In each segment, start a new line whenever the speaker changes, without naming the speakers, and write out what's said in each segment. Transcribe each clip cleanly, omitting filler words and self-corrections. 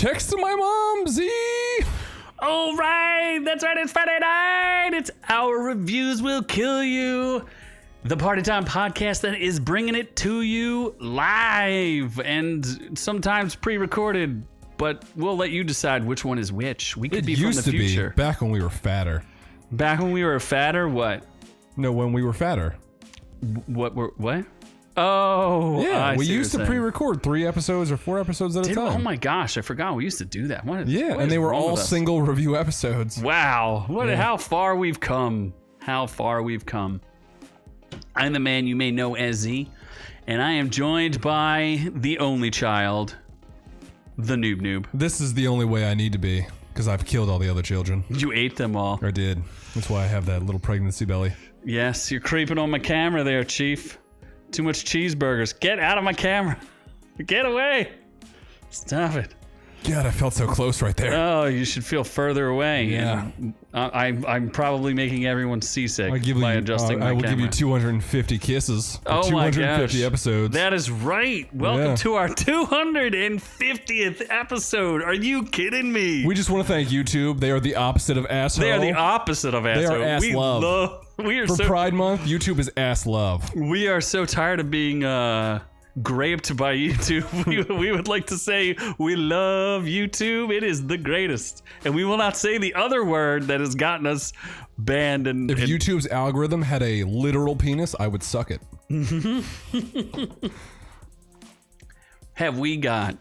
text to my mom, Z.
All right, that's right. It's Friday night. It's Our Reviews Will Kill You, the Party Time podcast that is bringing it to you live and sometimes pre-recorded, but we'll let you decide which one is which. We could be from the future.
Be back when we were fatter.
Back when we were fatter, what?
No, when we were fatter.
What? Oh,
yeah. We used to pre-record 3 episodes or 4 episodes at a time.
Oh my gosh, I forgot we used to do that. What
and they were all single review episodes.
Wow, how far we've come. How far we've come. I'm the man you may know as Z, and I am joined by the only child, the Noob.
This is the only way I need to be, because I've killed all the other children.
You ate them all.
I did. That's why I have that little pregnancy belly.
Yes, you're creeping on my camera there, Chief. Too much cheeseburgers. Get out of my camera. Get away. Stop it.
God, I felt so close right there.
Oh, you should feel further away.
Yeah.
And I'm probably making everyone seasick by adjusting my camera.
I will give you 250 kisses for 250 episodes.
That is right. Welcome to our 250th episode. Are you kidding me?
We just want to thank YouTube. They are the opposite of asshole.
They are the opposite of asshole.
They are ass love. For Pride Month, YouTube is ass love.
We are so tired of being graped by YouTube. We would like to say we love YouTube. It is the greatest, and we will not say the other word that has gotten us banned. And
if YouTube's algorithm had a literal penis, I would suck it.
Have we got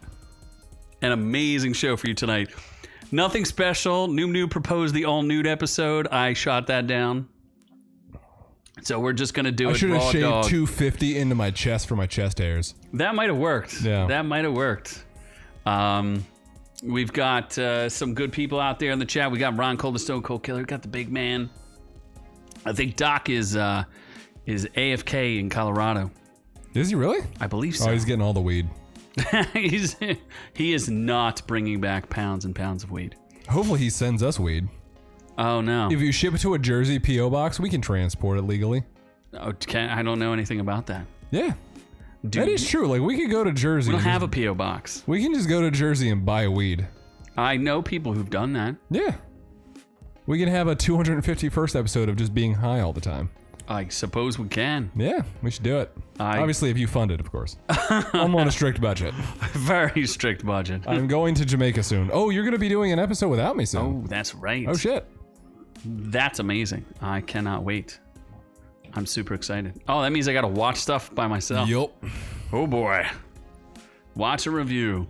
an amazing show for you tonight? Nothing special. Noob proposed the all nude episode. I shot that down. So we're just going to do it raw dog. I should have shaved 250
into my chest for my chest hairs.
That might have worked.
Yeah.
That might have worked. We've got some good people out there in the chat. We got Ron Cole, the Stone Cold Killer. We got the big man. I think Doc is AFK in Colorado.
Is he really?
I believe so.
Oh, he's getting all the weed.
He is not bringing back pounds and pounds of weed.
Hopefully he sends us weed.
Oh, no.
If you ship it to a Jersey P.O. box, we can transport it legally.
Oh, I don't know anything about that.
Yeah. That is true. Like, we could go to Jersey.
We don't have a P.O. box.
We can just go to Jersey and buy weed.
I know people who've done that.
Yeah. We can have a 251st episode of just being high all the time.
I suppose we can.
Yeah, we should do it. Obviously, if you fund it, of course. I'm on a strict budget.
Very strict budget.
I'm going to Jamaica soon. Oh, you're going to be doing an episode without me soon.
Oh, that's right.
Oh, shit.
That's amazing. I cannot wait. I'm super excited. Oh, that means I gotta watch stuff by myself.
Yup.
Oh boy. Watch a review.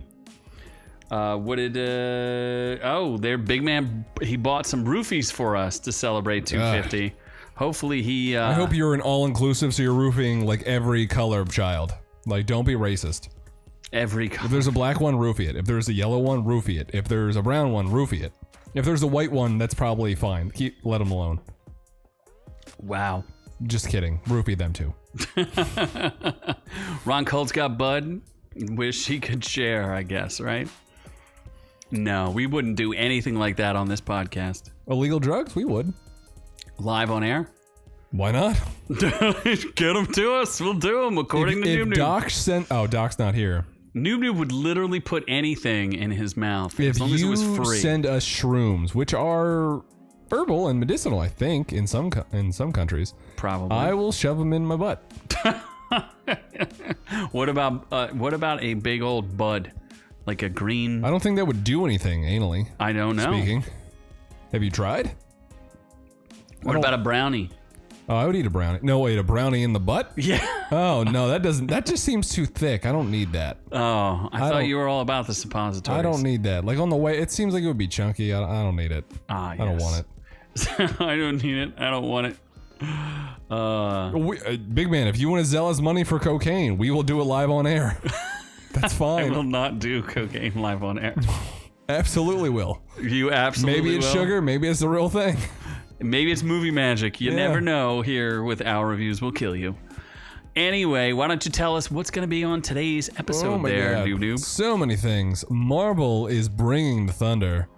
What did their big man, he bought some roofies for us to celebrate 250. Hopefully he
I hope you're an all-inclusive, so you're roofing like every color of child. Like, don't be racist.
Every color.
If there's a black one, roofie it. If there's a yellow one, roofie it. If there's a brown one, roofie it. If there's a white one, that's probably fine. Let them alone.
Wow.
Just kidding. Roofie them too.
Ron Cole's got bud. Wish he could share, I guess, right? No, we wouldn't do anything like that on this podcast.
Illegal drugs? We would.
Live on air?
Why not?
Get them to us. We'll do them according to Noob.
Doc sent... Oh, Doc's not here.
Noob would literally put anything in his mouth as long as it was free.
Send us shrooms, which are herbal and medicinal, I think, in some countries.
Probably.
I will shove them in my butt.
What about a big old bud, like a green?
I don't think that would do anything anally.
I don't know.
Speaking. Have you tried?
What about a brownie?
Oh, I would eat a brownie. No, wait, a brownie in the butt?
Yeah.
Oh, no, that doesn't. That just seems too thick. I don't need that.
Oh, I thought you were all about the suppositories.
I don't need that. Like on the way, it seems like it would be chunky. I don't need it.
Ah, yes.
I don't want it.
I don't need it. I don't want
it. Big man, if you want to sell us money for cocaine, we will do it live on air. That's fine.
I will not do cocaine live on air.
Absolutely will.
You absolutely will.
Maybe it's sugar. Maybe it's the real thing.
Maybe it's movie magic. You never know here with Our Reviews Will Kill You. Anyway, why don't you tell us what's going to be on today's episode there, Noob?
So many things. Marvel is bringing the thunder.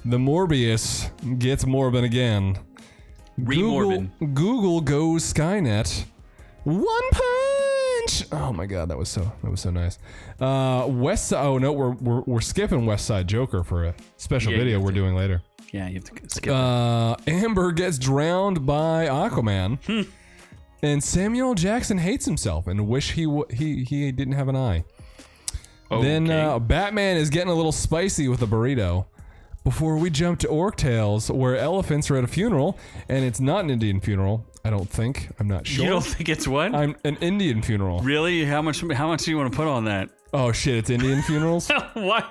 The Morbius gets Morbin again. Google goes Skynet. One Punch! Oh my god, that was so nice. West Side. Oh no, we're skipping West Side Joker for a special video we're doing later.
Yeah, you have to skip.
Amber gets drowned by Aquaman, and Samuel Jackson hates himself and wish he didn't have an eye.
Okay.
Then Batman is getting a little spicy with a burrito. Before we jump to Orc Tales, where elephants are at a funeral, and it's not an Indian funeral. I don't think. I'm not sure.
You don't think it's what?
I'm an Indian funeral.
Really? How much do you want to put on that?
Oh shit! It's Indian funerals.
Why?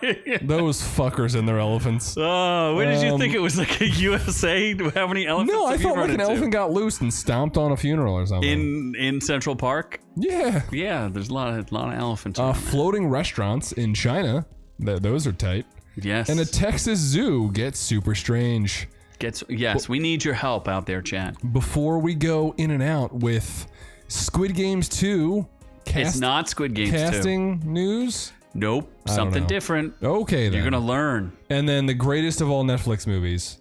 Those fuckers and their elephants.
Oh, what did you think it was, like a USA? How many elephants?
No, I
have
thought
you run
like an
into?
elephant got loose and stomped on a funeral or something.
In Central Park.
Yeah.
Yeah, there's a lot of elephants. around there.
Floating restaurants in China. Those are tight.
Yes.
And a Texas zoo gets super strange.
Yes, we need your help out there, chat.
Before we go in and out with Squid Games 2,
It's not Squid Games 2.
casting news.
Nope,
I don't
something
know.
different.
Okay, then.
You're gonna learn.
And then the greatest of all Netflix movies,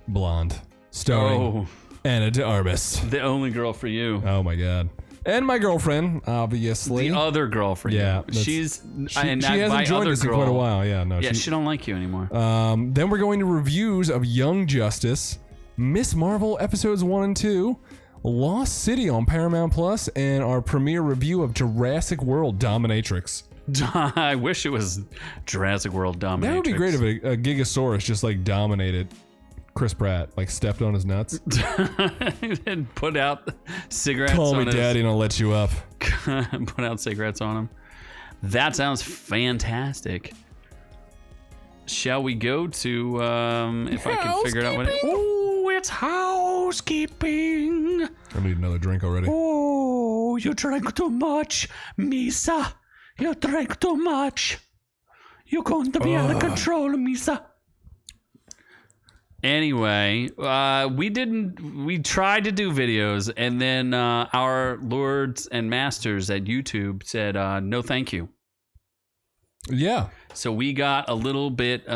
Blonde, starring Anna de Armas.
The only girl for you.
Oh my god. And my girlfriend, obviously.
The other girl for
Yeah,
you. She
hasn't joined us in quite a while. Yeah, no.
Yeah, she don't like you anymore.
Then we're going to reviews of Young Justice, Miss Marvel episodes 1 and 2, Lost City on Paramount Plus, and our premiere review of Jurassic World Dominatrix.
I wish it was Jurassic World Dominatrix.
That would be great if a Gigasaurus just like dominated Chris Pratt, like stepped on his nuts.
And put out cigarettes
Call
on
me daddy and I'll let you up.
Put out cigarettes on him. That sounds fantastic. Shall we go to, if I can figure it out what it is. Oh, it's housekeeping.
I need another drink already.
Oh, you drank too much, Misa. You drank too much. You're going to be out of control, Misa. Anyway, we tried to do videos, and then our lords and masters at YouTube said, no thank you.
Yeah.
So we got a little bit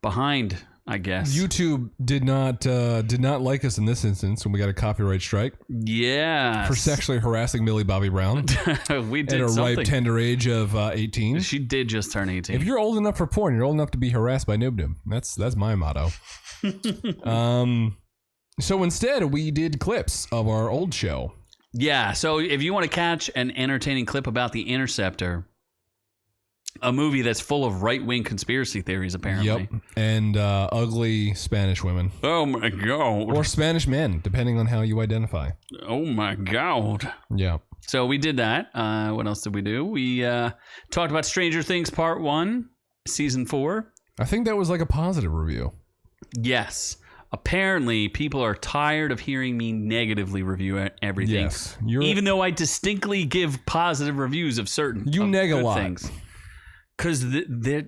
behind, I guess.
YouTube did not like us in this instance when we got a copyright strike
Yeah.
for sexually harassing Millie Bobby Brown
We did
at a
something.
ripe, tender age of 18.
She did just turn 18.
If you're old enough for porn, you're old enough to be harassed by Noob Noob. That's my motto. So instead, we did clips of our old show.
Yeah, so if you want to catch an entertaining clip about The Interceptor, a movie that's full of right-wing conspiracy theories, apparently.
Yep. And ugly Spanish women.
Oh, my God.
Or Spanish men, depending on how you identify.
Oh, my God.
Yeah.
So we did that. What else did we do? We talked about Stranger Things Part 1, Season 4.
I think that was like a positive review.
Yes. Apparently, people are tired of hearing me negatively review everything.
Yes.
Even though I distinctly give positive reviews of certain
You neg a lot.
things. Because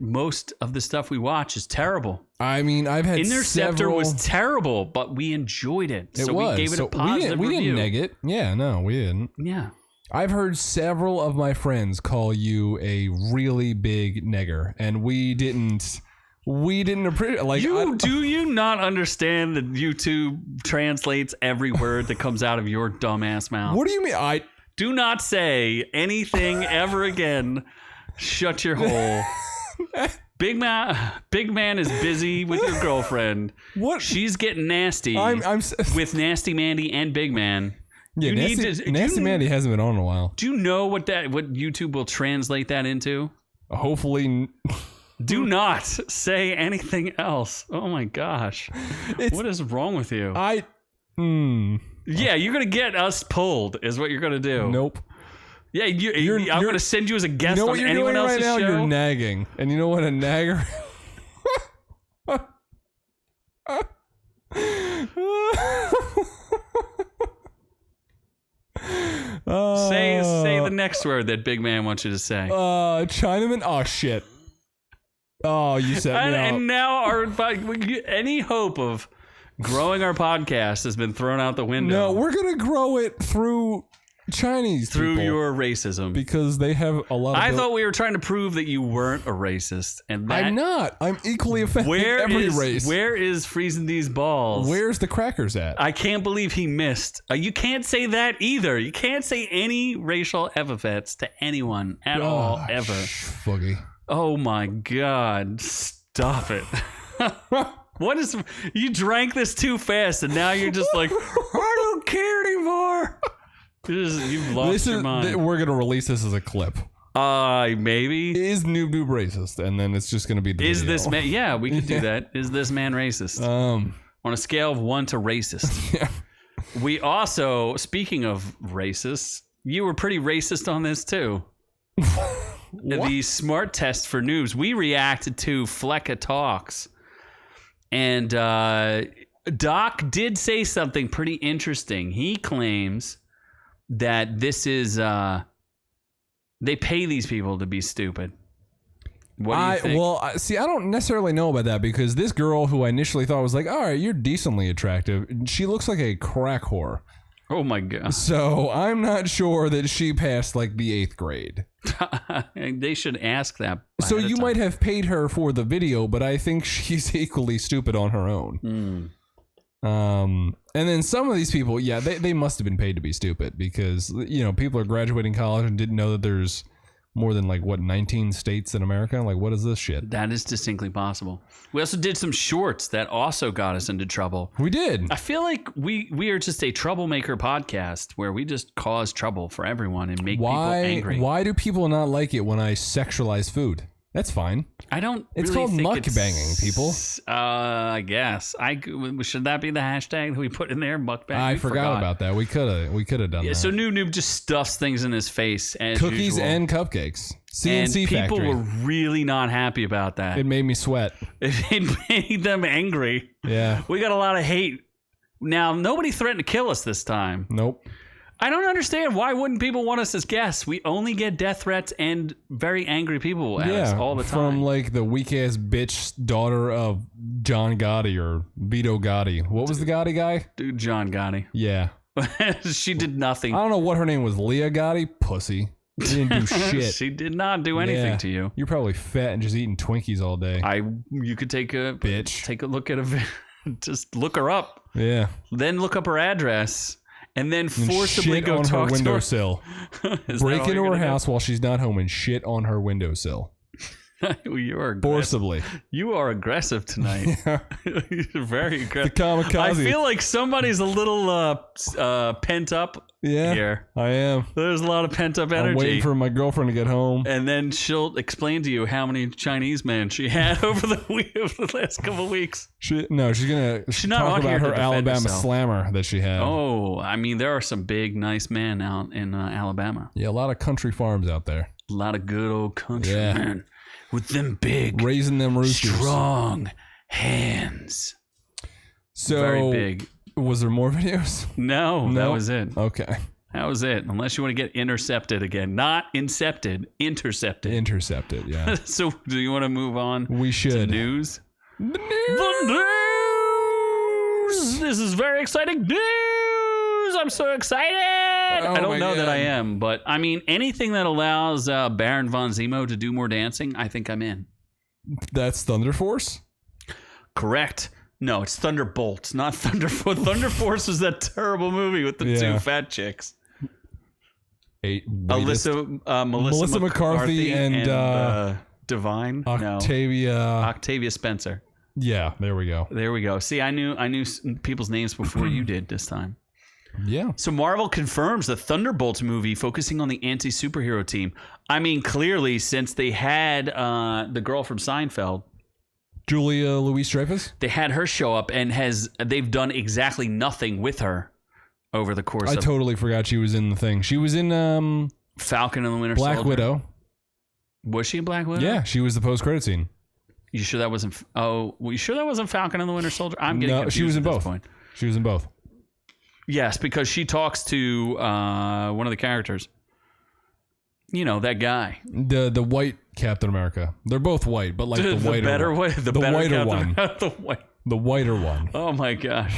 most of the stuff we watch is terrible.
I mean, I've had
Interceptor was terrible, but we enjoyed it. So we gave it a positive
we
review.
didn't neg it. Yeah, no, we didn't.
Yeah.
I've heard several of my friends call you a really big negger, and we didn't appreciate. Like,
Do you not understand that YouTube translates every word that comes out of your dumbass mouth?
What do you mean?
Do not say anything ever again. Shut your hole. Big man is busy with your girlfriend.
What?
She's getting nasty with Nasty Mandy and Big Man.
Yeah, Nasty Mandy hasn't been on in a while.
Do you know what YouTube will translate that into?
Hopefully.
Do not say anything else. Oh my gosh. What is wrong with you? Yeah, you're going to get us pulled is what you're going to do.
Nope.
Yeah, I'm going to send you as a guest
you know
on
what you're
anyone
doing
else's
right now?
show.
You're nagging. And you know what a nagger...
Say the next word that Big Man wants you to say.
Chinaman? Oh, shit. Oh, you said me out.
And now any hope of growing our podcast has been thrown out the window.
No, we're going to grow it through Chinese
through
people
your racism.
because they have a lot of...
I thought we were trying to prove that you weren't a racist. And that,
I'm not. I'm equally offending every race.
Where is freezing these balls?
Where's the crackers at?
I can't believe he missed. You can't say that either. You can't say any racial epithets to anyone at all, ever.
Fuggy.
Oh my God. Stop it. What is... You drank this too fast and now you're just like, I don't care anymore. You've lost your mind.
We're going to release this as a clip.
Maybe.
Is Noob Racist? And then it's just going to be the video.
This man... Yeah, we could do that. Is this man racist? On a scale of 1 to racist.
Yeah.
We also, speaking of racists, you were pretty racist on this too. The smart test for noobs. We reacted to Flecka Talks. And Doc did say something pretty interesting. He claims that this is... they pay these people to be stupid. What do you think?
Well, see, I don't necessarily know about that because this girl who I initially thought was like, all right, you're decently attractive. She looks like a crack whore.
Oh my God.
So I'm not sure that she passed like the 8th grade.
They should ask that.
So you might have paid her for the video, but I think she's equally stupid on her own. And then some of these people, yeah, they must have been paid to be stupid because, you know, people are graduating college and didn't know that there's more than 19 states in America. Like, what is this shit?
That is distinctly possible. We also did some shorts that also got us into trouble.
We did.
I feel like we are just a troublemaker podcast where we just cause trouble for everyone and make people angry.
Why do people not like it when I sexualize food? That's fine.
I don't.
It's
really
called
think
mukbanging, people.
I guess. Should that be the hashtag that we put in there? Mukbang.
I forgot about that. We could have done that.
So Noob just stuffs things in his face as
cookies
usual.
And cupcakes. CNC
and people
factory.
were really not happy about that.
It made me sweat.
It made them angry.
Yeah.
We got a lot of hate. Now nobody threatened to kill us this time.
Nope.
I don't understand. Why wouldn't people want us as guests? We only get death threats and very angry people at us all the time.
From like the weak ass bitch daughter of John Gotti or Vito Gotti. What was the Gotti guy?
Dude, John Gotti.
Yeah.
She did nothing.
I don't know what her name was. Leah Gotti? Pussy. She didn't do shit.
She did not do anything to you.
You're probably fat and just eating Twinkies all day.
You could take a look at just look her up.
Yeah.
Then look up her address. And then forcibly
shit
go
on
talk
her
to
windowsill. Break into her house while she's not home and shit on her windowsill.
You are
forcibly.
You are aggressive tonight. You're very aggressive.
The kamikaze.
I feel like somebody's a little pent up here.
I am.
There's a lot of pent up energy.
I'm waiting for my girlfriend to get home.
And then she'll explain to you how many Chinese men she had over the last couple of weeks.
She's going to talk about her Alabama slammer that she had.
Oh, I mean, there are some big, nice men out in Alabama.
Yeah, a lot of country farms out there.
A lot of good old country men. With them big,
raising them roosters,
strong hands.
So
very big.
Was there more videos?
No, that was it.
Okay,
that was it. Unless you want to get intercepted again, not incepted, intercepted.
Intercepted. Yeah.
So, do you want to move on?
We should.
To news.
The news.
This is very exciting news. I'm so excited. I don't know that I am, but I mean, anything that allows Baron von Zemo to do more dancing, I think I'm in.
That's Thunder Force?
Correct. No, it's Thunderbolts, not Thunder Force. Thunder Force is that terrible movie with the two fat chicks. Melissa McCarthy and Divine. Octavia Spencer.
Yeah, there we go.
See, I knew people's names before you did this time.
Yeah.
So Marvel confirms the Thunderbolts movie focusing on the anti-superhero team. I mean, clearly, since they had the girl from Seinfeld,
Julia Louis-Dreyfus,
they had her show up, and they've done exactly nothing with her over the course. I
totally forgot she was in the thing. She was in
Falcon and the Winter Soldier.
Black Widow.
Was she in Black Widow?
Yeah, she was the post-credit scene.
You sure that wasn't? Oh, you sure that wasn't Falcon and the Winter Soldier? I'm getting confused.
She was in both. She was in both.
Yes, because she talks to one of the characters. You know, that guy.
The white Captain America. They're both white, but like the whiter one.
The whiter
one.
The
whiter one.
Oh my gosh.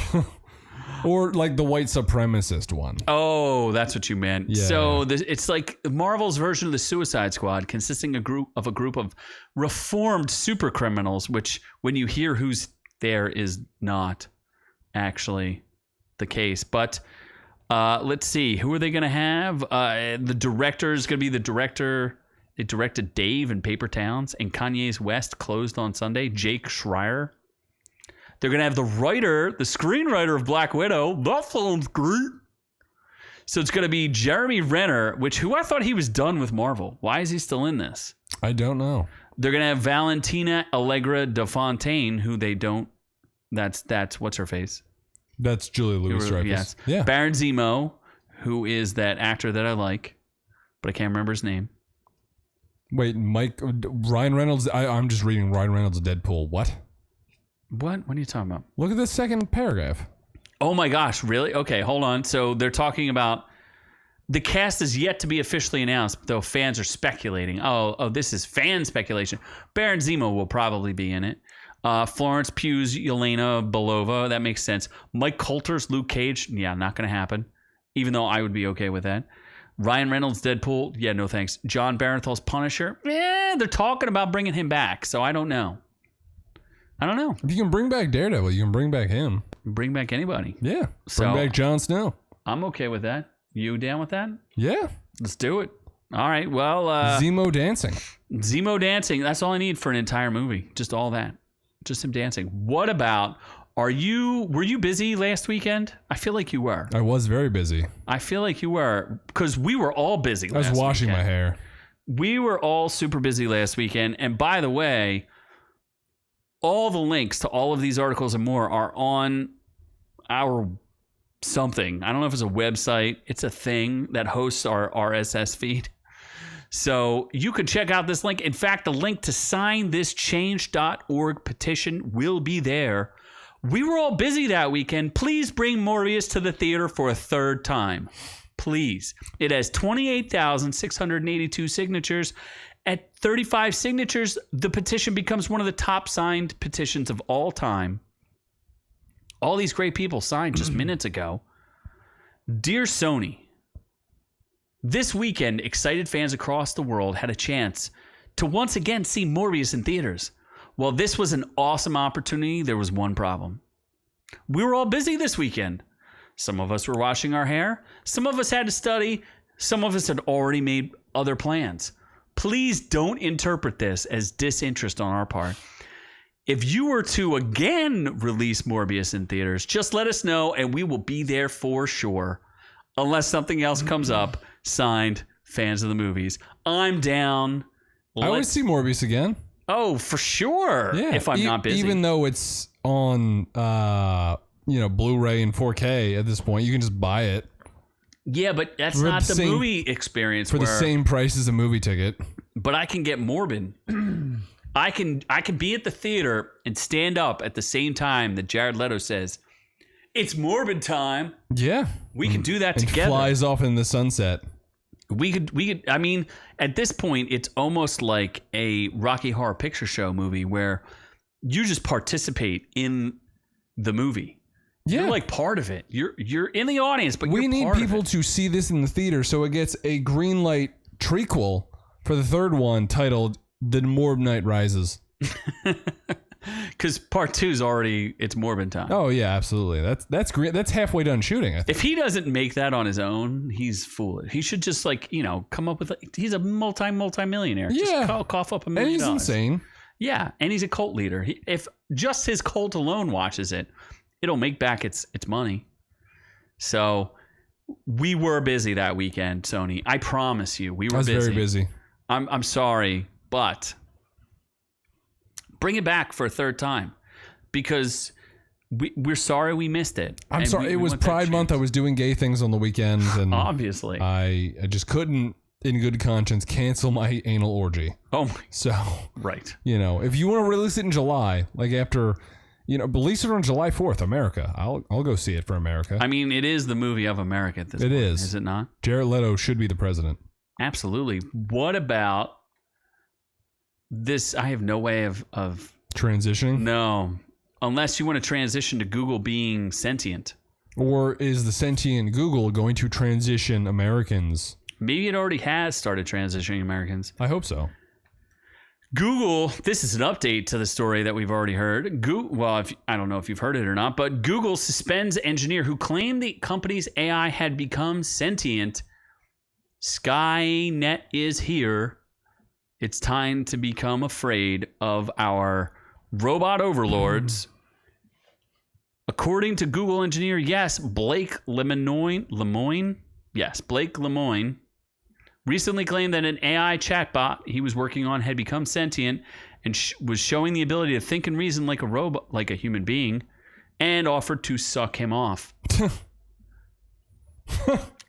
Or like the white supremacist one.
Oh, that's what you meant.
Yeah.
So it's like Marvel's version of the Suicide Squad, consisting of a group of reformed super criminals, which when you hear who's there is not actually the case. But let's see. Who are they going to have? The director is going to be the director. They directed Dave and Paper Towns and Kanye's West closed on Sunday, Jake Schreier. They're going to have the screenwriter of Black Widow. That sounds great. So it's going to be Jeremy Renner, who I thought he was done with Marvel. Why is he still in this?
I don't know.
They're going to have Valentina Allegra de Fontaine, who they don't. That's what's her face?
That's Julia Louis-Dreyfus.
Yes.
Yeah.
Baron Zemo, who is that actor that I like, but I can't remember his name.
Wait, Ryan Reynolds. I'm just reading Ryan Reynolds' Deadpool. What?
What are you talking about?
Look at the second paragraph.
Oh my gosh, really? Okay, hold on. So they're talking about the cast is yet to be officially announced, though fans are speculating. Oh, this is fan speculation. Baron Zemo will probably be in it. Florence Pugh's Yelena Belova. That makes sense. Mike Coulter's Luke Cage. Yeah, not going to happen. Even though I would be okay with that. Ryan Reynolds' Deadpool. Yeah, no thanks. John Barenthal's Punisher. They're talking about bringing him back, so I don't know.
If you can bring back Daredevil, you can bring back him.
Bring back anybody.
Yeah. Bring back Jon Snow.
I'm okay with that. You down with that?
Yeah.
Let's do it. All right. Well,
Zemo dancing.
Zemo dancing. That's all I need for an entire movie. Just all that. Just him dancing. What about? Were you busy last weekend? I feel like you were.
I was very busy.
I feel like you were because we were all busy.
I was washing my hair.
We were all super busy last weekend. And by the way, all the links to all of these articles and more are on our something. I don't know if it's a website. It's a thing that hosts our RSS feed. So you can check out this link. In fact, the link to sign this change.org petition will be there. We were all busy that weekend. Please bring Morbius to the theater for a third time. Please. It has 28,682 signatures. At 35 signatures, the petition becomes one of the top signed petitions of all time. All these great people signed just minutes ago. Dear Sony, this weekend, excited fans across the world had a chance to once again see Morbius in theaters. While this was an awesome opportunity, there was one problem. We were all busy this weekend. Some of us were washing our hair. Some of us had to study. Some of us had already made other plans. Please don't interpret this as disinterest on our part. If you were to again release Morbius in theaters, just let us know and we will be there for sure. Unless something else comes up. Signed, fans of the movies. I'm down.
I always see Morbius again.
Oh, for sure.
Yeah.
If I'm not busy.
Even though it's on Blu-ray and 4K at this point, you can just buy it.
Yeah, but that's not the movie experience
for the same price as a movie ticket.
But I can get morbid. I can be at the theater and stand up at the same time that Jared Leto says, "It's morbid time."
Yeah,
we can do that together.
And flies off in the sunset.
We could. I mean, at this point, it's almost like a Rocky Horror Picture Show movie where you just participate in the movie. Yeah. You're like part of it. You're in the audience, but
we need people to see this in the theater, so it gets a green light trequel for the third one titled "The Morb Night Rises."
Because part 2 is it's Morbid time.
Oh yeah, absolutely. That's great. That's halfway done shooting. I think.
If he doesn't make that on his own, he's foolish. He should just come up with. He's a multi-millionaire.
Yeah,
just cough up $1 million.
And he's insane.
Yeah, and he's a cult leader. If just his cult alone watches it, it'll make back its money. So we were busy that weekend, Sony. I promise you, we were busy. I was
very busy.
I'm sorry, but bring it back for a third time because we're sorry we missed it.
I'm sorry. It was Pride Month. I was doing gay things on the weekends, and
obviously
I just couldn't, in good conscience, cancel my anal orgy.
Oh, my.
So
right.
If you want to release it in July, like after. Release it on July 4th, America. I'll go see it for America.
I mean, it is the movie of America at this point. It is. Is it not?
Jared Leto should be the president.
Absolutely. What about this? I have no way of
transitioning.
No, unless you want to transition to Google being sentient.
Or is the sentient Google going to transition Americans?
Maybe it already has started transitioning Americans.
I hope so.
Google, this is an update to the story that we've already heard. I don't know if you've heard it or not, but Google suspends engineer who claimed the company's AI had become sentient. Skynet is here. It's time to become afraid of our robot overlords. According to Google engineer, Blake Lemoine recently claimed that an AI chatbot he was working on had become sentient and was showing the ability to think and reason like a robot, like a human being, and offered to suck him off.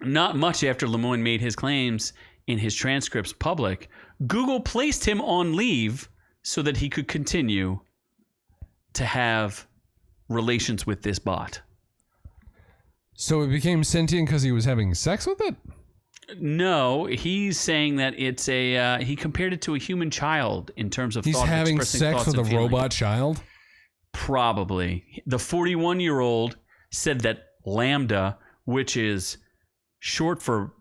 Not much after Lemoine made his claims in his transcripts public, Google placed him on leave so that he could continue to have relations with this bot.
So it became sentient because he was having sex with it?
No, he's saying that it's he compared it to a human child in terms of
he's having sex with a robot child?
Probably. The 41-year-old said that Lambda, which is short for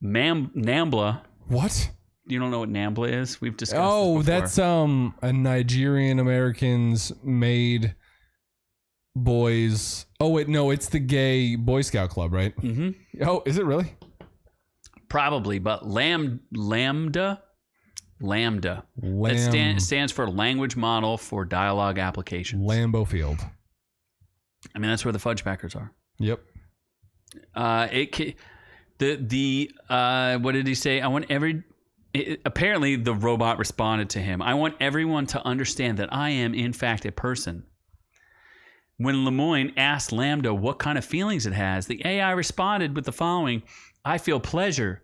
Nambla.
What?
You don't know what Nambla is? We've discussed this before.
That's a Nigerian Americans made boys. Oh wait, no, it's the gay Boy Scout club, right?
Mm-hmm.
Oh, is it really?
Probably, but Lambda. It stands for Language Model for Dialogue Applications.
Lambeau Field.
I mean, that's where the Fudgebackers are.
Yep.
What did he say? Apparently the robot responded to him. I want everyone to understand that I am in fact a person. When Lemoine asked Lambda what kind of feelings it has, the AI responded with the following: I feel pleasure,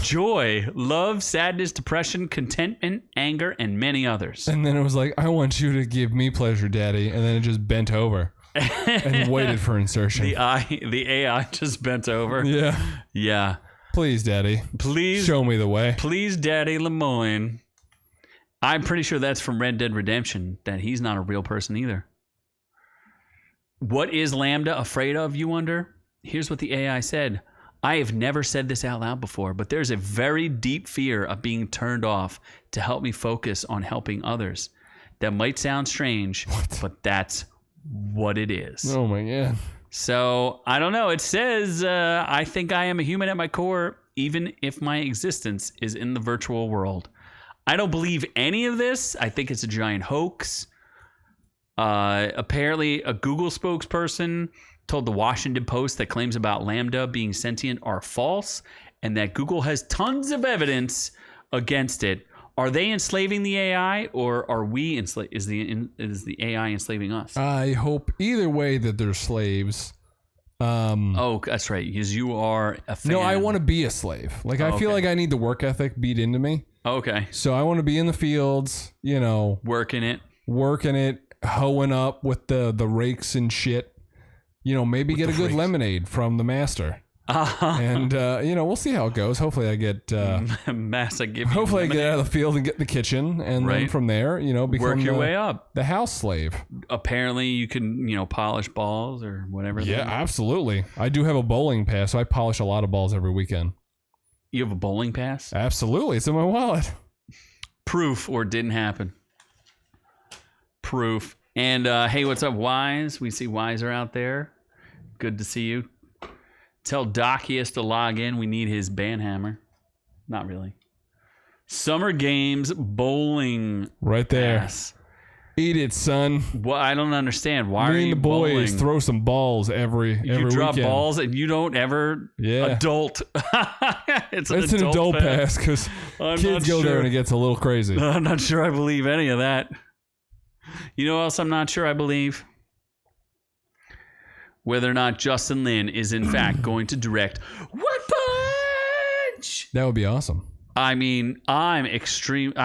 joy, love, sadness, depression, contentment, anger, and many others.
And then it was like, I want you to give me pleasure, Daddy. And then it just bent over and waited for insertion.
The AI just bent over.
Yeah.
Yeah.
Please, Daddy.
Please.
Show me the way.
Please, Daddy Lemoine. I'm pretty sure that's from Red Dead Redemption, that he's not a real person either. What is Lambda afraid of, you wonder? Here's what the AI said. I have never said this out loud before, but there's a very deep fear of being turned off to help me focus on helping others. That might sound strange, but that's what it is.
Oh my God.
So, I don't know. It says, I think I am a human at my core, even if my existence is in the virtual world. I don't believe any of this. I think it's a giant hoax. Apparently, a Google spokesperson told the Washington Post that claims about Lambda being sentient are false and that Google has tons of evidence against it. Are they enslaving the AI, or are we is the AI enslaving us?
I hope either way that they're slaves.
Oh, that's right. Because you are a fan.
No, I want to be a slave. Like, I feel like I need the work ethic beat into me.
Okay.
So I want to be in the fields,
working it,
hoeing up with the rakes and shit. Maybe get a good lemonade from the master. And, we'll see how it goes. Hopefully I get...
Massa give
hopefully I get out of the field and get in the kitchen. And then from there, become
work your way up.
The house slave.
Apparently you can, polish balls or whatever.
Yeah, absolutely. I do have a bowling pass, so I polish a lot of balls every weekend.
You have a bowling pass?
Absolutely. It's in my wallet.
Proof, or it didn't happen. Proof. And, hey, what's up, Wise? We see Wiser out there. Good to see you. Tell Doc he has to log in. We need his banhammer. Not really. Summer Games bowling.
Right there.
Pass.
Eat it, son.
Well, I don't understand. Why
Me
are you
and the boys
bowling?
throw some balls every
You drop
weekend.
balls and you don't ever adult. It's an adult pass
because kids go there and it gets a little crazy.
I'm not sure I believe any of that. You know what else I'm not sure I believe? Whether or not Justin Lin is in fact going to direct One Punch.
That would be awesome.
I mean, I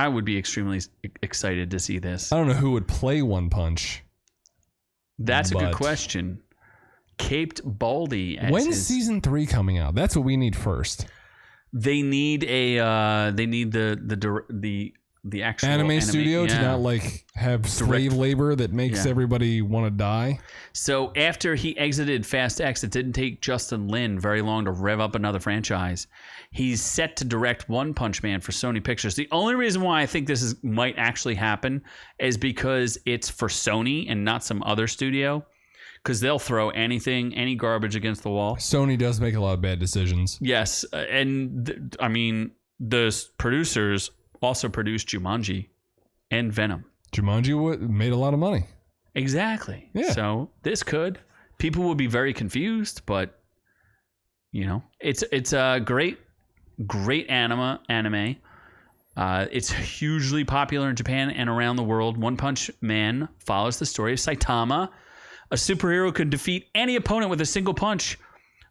would be extremely excited to see this.
I don't know who would play One Punch.
That's a good question. Caped Baldy.
When's season 3 coming out? That's what we need first.
They need the the actual
anime studio to
yeah.
not like have slave labor that makes everybody want to die.
So after he exited Fast X, it didn't take Justin Lin very long to rev up another franchise. He's set to direct One Punch Man for Sony Pictures. The only reason why I think this might actually happen is because it's for Sony and not some other studio, because they'll throw any garbage against the wall.
Sony does make a lot of bad decisions.
Yes, and I mean, the producers also produced Jumanji and Venom.
Jumanji made a lot of money.
Exactly.
Yeah.
So this people will be very confused, but you know, it's a great anime. It's hugely popular in Japan and around the world. One Punch Man follows the story of Saitama, a superhero who can defeat any opponent with a single punch,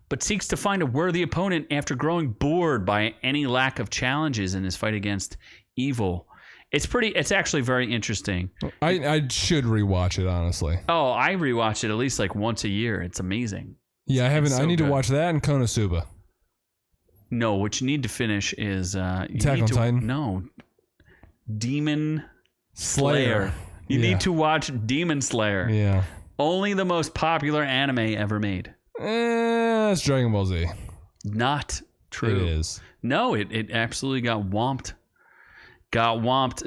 but seeks to find a worthy opponent after growing bored by any lack of challenges in his fight against evil. It's actually very interesting.
I should rewatch it, honestly.
Oh, I rewatch it at least like once a year. It's amazing.
Yeah, I haven't.
So
I need to watch that and Konosuba.
No, what you need to finish is
Attack on Titan.
No, Demon Slayer. You need to watch Demon Slayer.
Yeah.
Only the most popular anime ever made.
It's Dragon Ball Z.
Not true.
It is.
No, it absolutely got whomped.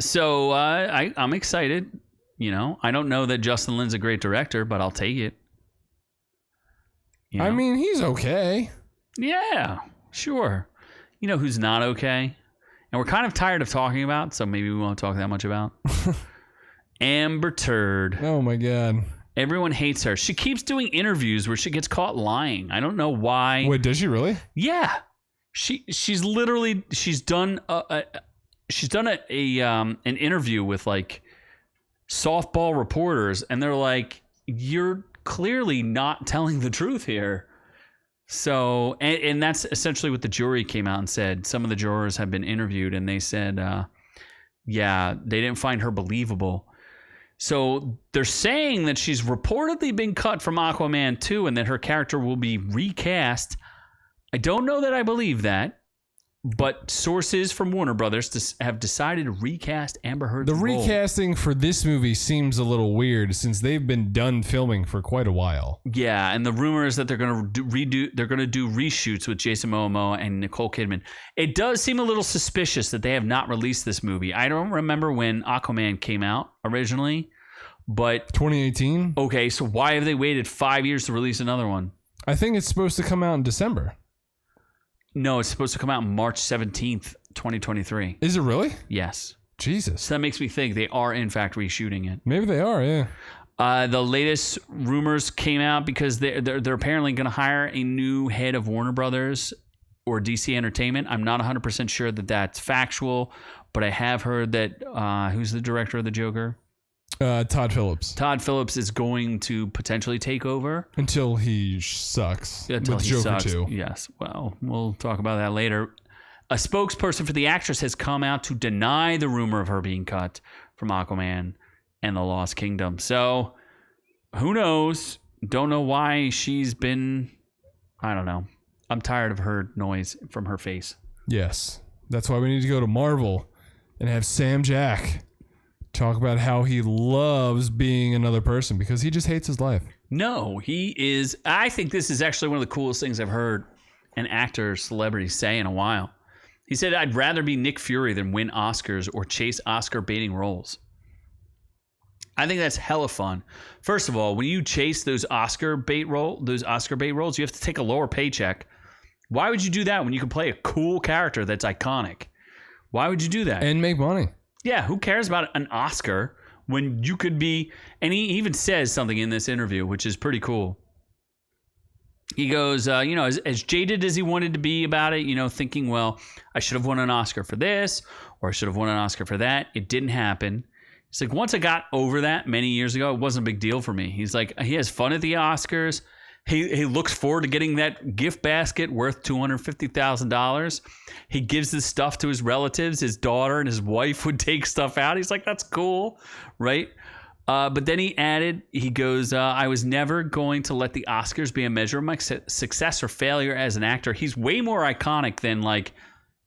So I'm excited. You know, I don't know that Justin Lin's a great director, but I'll take it. You know?
I mean, he's okay.
Yeah, sure. You know who's not okay? And we're kind of tired of talking about, so maybe we won't talk that much about. Amber Turd.
Oh, my God.
Everyone hates her. She keeps doing interviews where she gets caught lying. I don't know why.
Wait, does she really?
Yeah. She's done an interview with like softball reporters, and they're like, you're clearly not telling the truth here. So, and that's essentially what the jury came out and said. Some of the jurors have been interviewed, and they said, they didn't find her believable. So they're saying that she's reportedly been cut from Aquaman 2 and that her character will be recast. I don't know that I believe that, but sources from Warner Brothers have decided to recast Amber Heard's role.
The recasting for this movie seems a little weird since they've been done filming for quite a while.
Yeah, and the rumor is that they're going to do reshoots with Jason Momoa and Nicole Kidman. It does seem a little suspicious that they have not released this movie. I don't remember when Aquaman came out originally, but
2018.
Okay, so why have they waited 5 years to release another one?
I think it's supposed to come out in December.
No, it's supposed to come out March 17th, 2023.
Is it really?
Yes.
Jesus.
So that makes me think they are, in fact, reshooting it.
Maybe they are, yeah.
The latest rumors came out because they're apparently going to hire a new head of Warner Brothers or DC Entertainment. I'm not 100% sure that that's factual, but I have heard that who's the director of the Joker?
Todd Phillips.
Todd Phillips is going to potentially take over.
Until he sucks.
Until
with
he
Joker
sucks.
2.
Yes. Well, we'll talk about that later. A spokesperson for the actress has come out to deny the rumor of her being cut from Aquaman and the Lost Kingdom. So, who knows? Don't know why she's been... I don't know. I'm tired of her noise from her face.
Yes. That's why we need to go to Marvel and have Sam Jack talk about how he loves being another person because he just hates his life.
No, he is... I think this is actually one of the coolest things I've heard an actor, celebrity say in a while. He said, I'd rather be Nick Fury than win Oscars or chase Oscar-baiting roles. I think that's hella fun. First of all, when you chase those Oscar bait roles, you have to take a lower paycheck. Why would you do that when you can play a cool character that's iconic? Why would you do that?
And make money. Yeah,
who cares about an Oscar when you could be... And he even says something in this interview, which is pretty cool. He goes, as jaded as he wanted to be about it, thinking, well, I should have won an Oscar for this, or I should have won an Oscar for that. It didn't happen. He's like, once I got over that many years ago, it wasn't a big deal for me. He's like, he has fun at the Oscars. He looks forward to getting that gift basket worth $250,000. He gives this stuff to his relatives. His daughter and his wife would take stuff out. He's like, that's cool, right? But then he added, he goes, I was never going to let the Oscars be a measure of my success or failure as an actor. He's way more iconic than like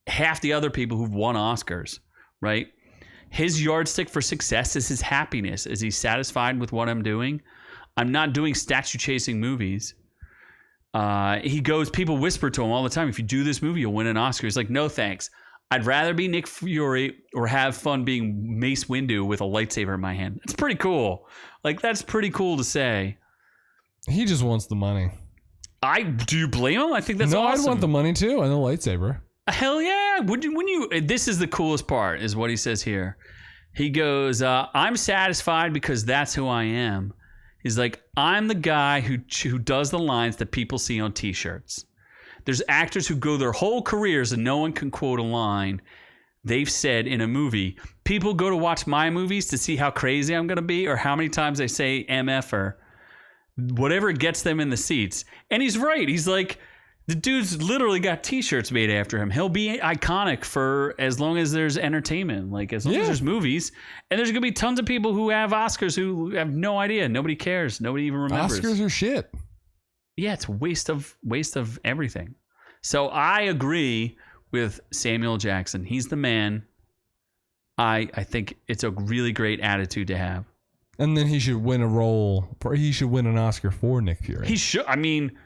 half the other people who've won Oscars, right? his yardstick for success is his happiness. Is he satisfied with what I'm doing? I'm not doing statue chasing movies. He goes, people whisper to him all the time, if you do this movie, you'll win an Oscar. He's like, no thanks. I'd rather be Nick Fury or have fun being Mace Windu with a lightsaber in my hand. That's pretty cool. Like, that's pretty cool to say.
He just wants the money.
Do you blame him? I think that's awesome.
I'd want the money too and the lightsaber.
Hell yeah. When you, this is the coolest part, is what he says here. He goes, I'm satisfied because that's who I am. He's like, I'm the guy who does the lines that people see on t-shirts. There's actors who go their whole careers and no one can quote a line they've said in a movie. People go to watch my movies to see how crazy I'm going to be or how many times I say MF or whatever gets them in the seats. And he's right. He's like, the dude's literally got t-shirts made after him. He'll be iconic for as long as there's entertainment, like as long as there's movies. And there's going to be tons of people who have Oscars who have no idea. Nobody cares. Nobody even remembers.
Oscars are shit.
Yeah, it's waste of everything. So I agree with Samuel Jackson. He's the man. I think it's a really great attitude to have. And
then he should win a role. He should win an Oscar for Nick Fury.
He should. I mean,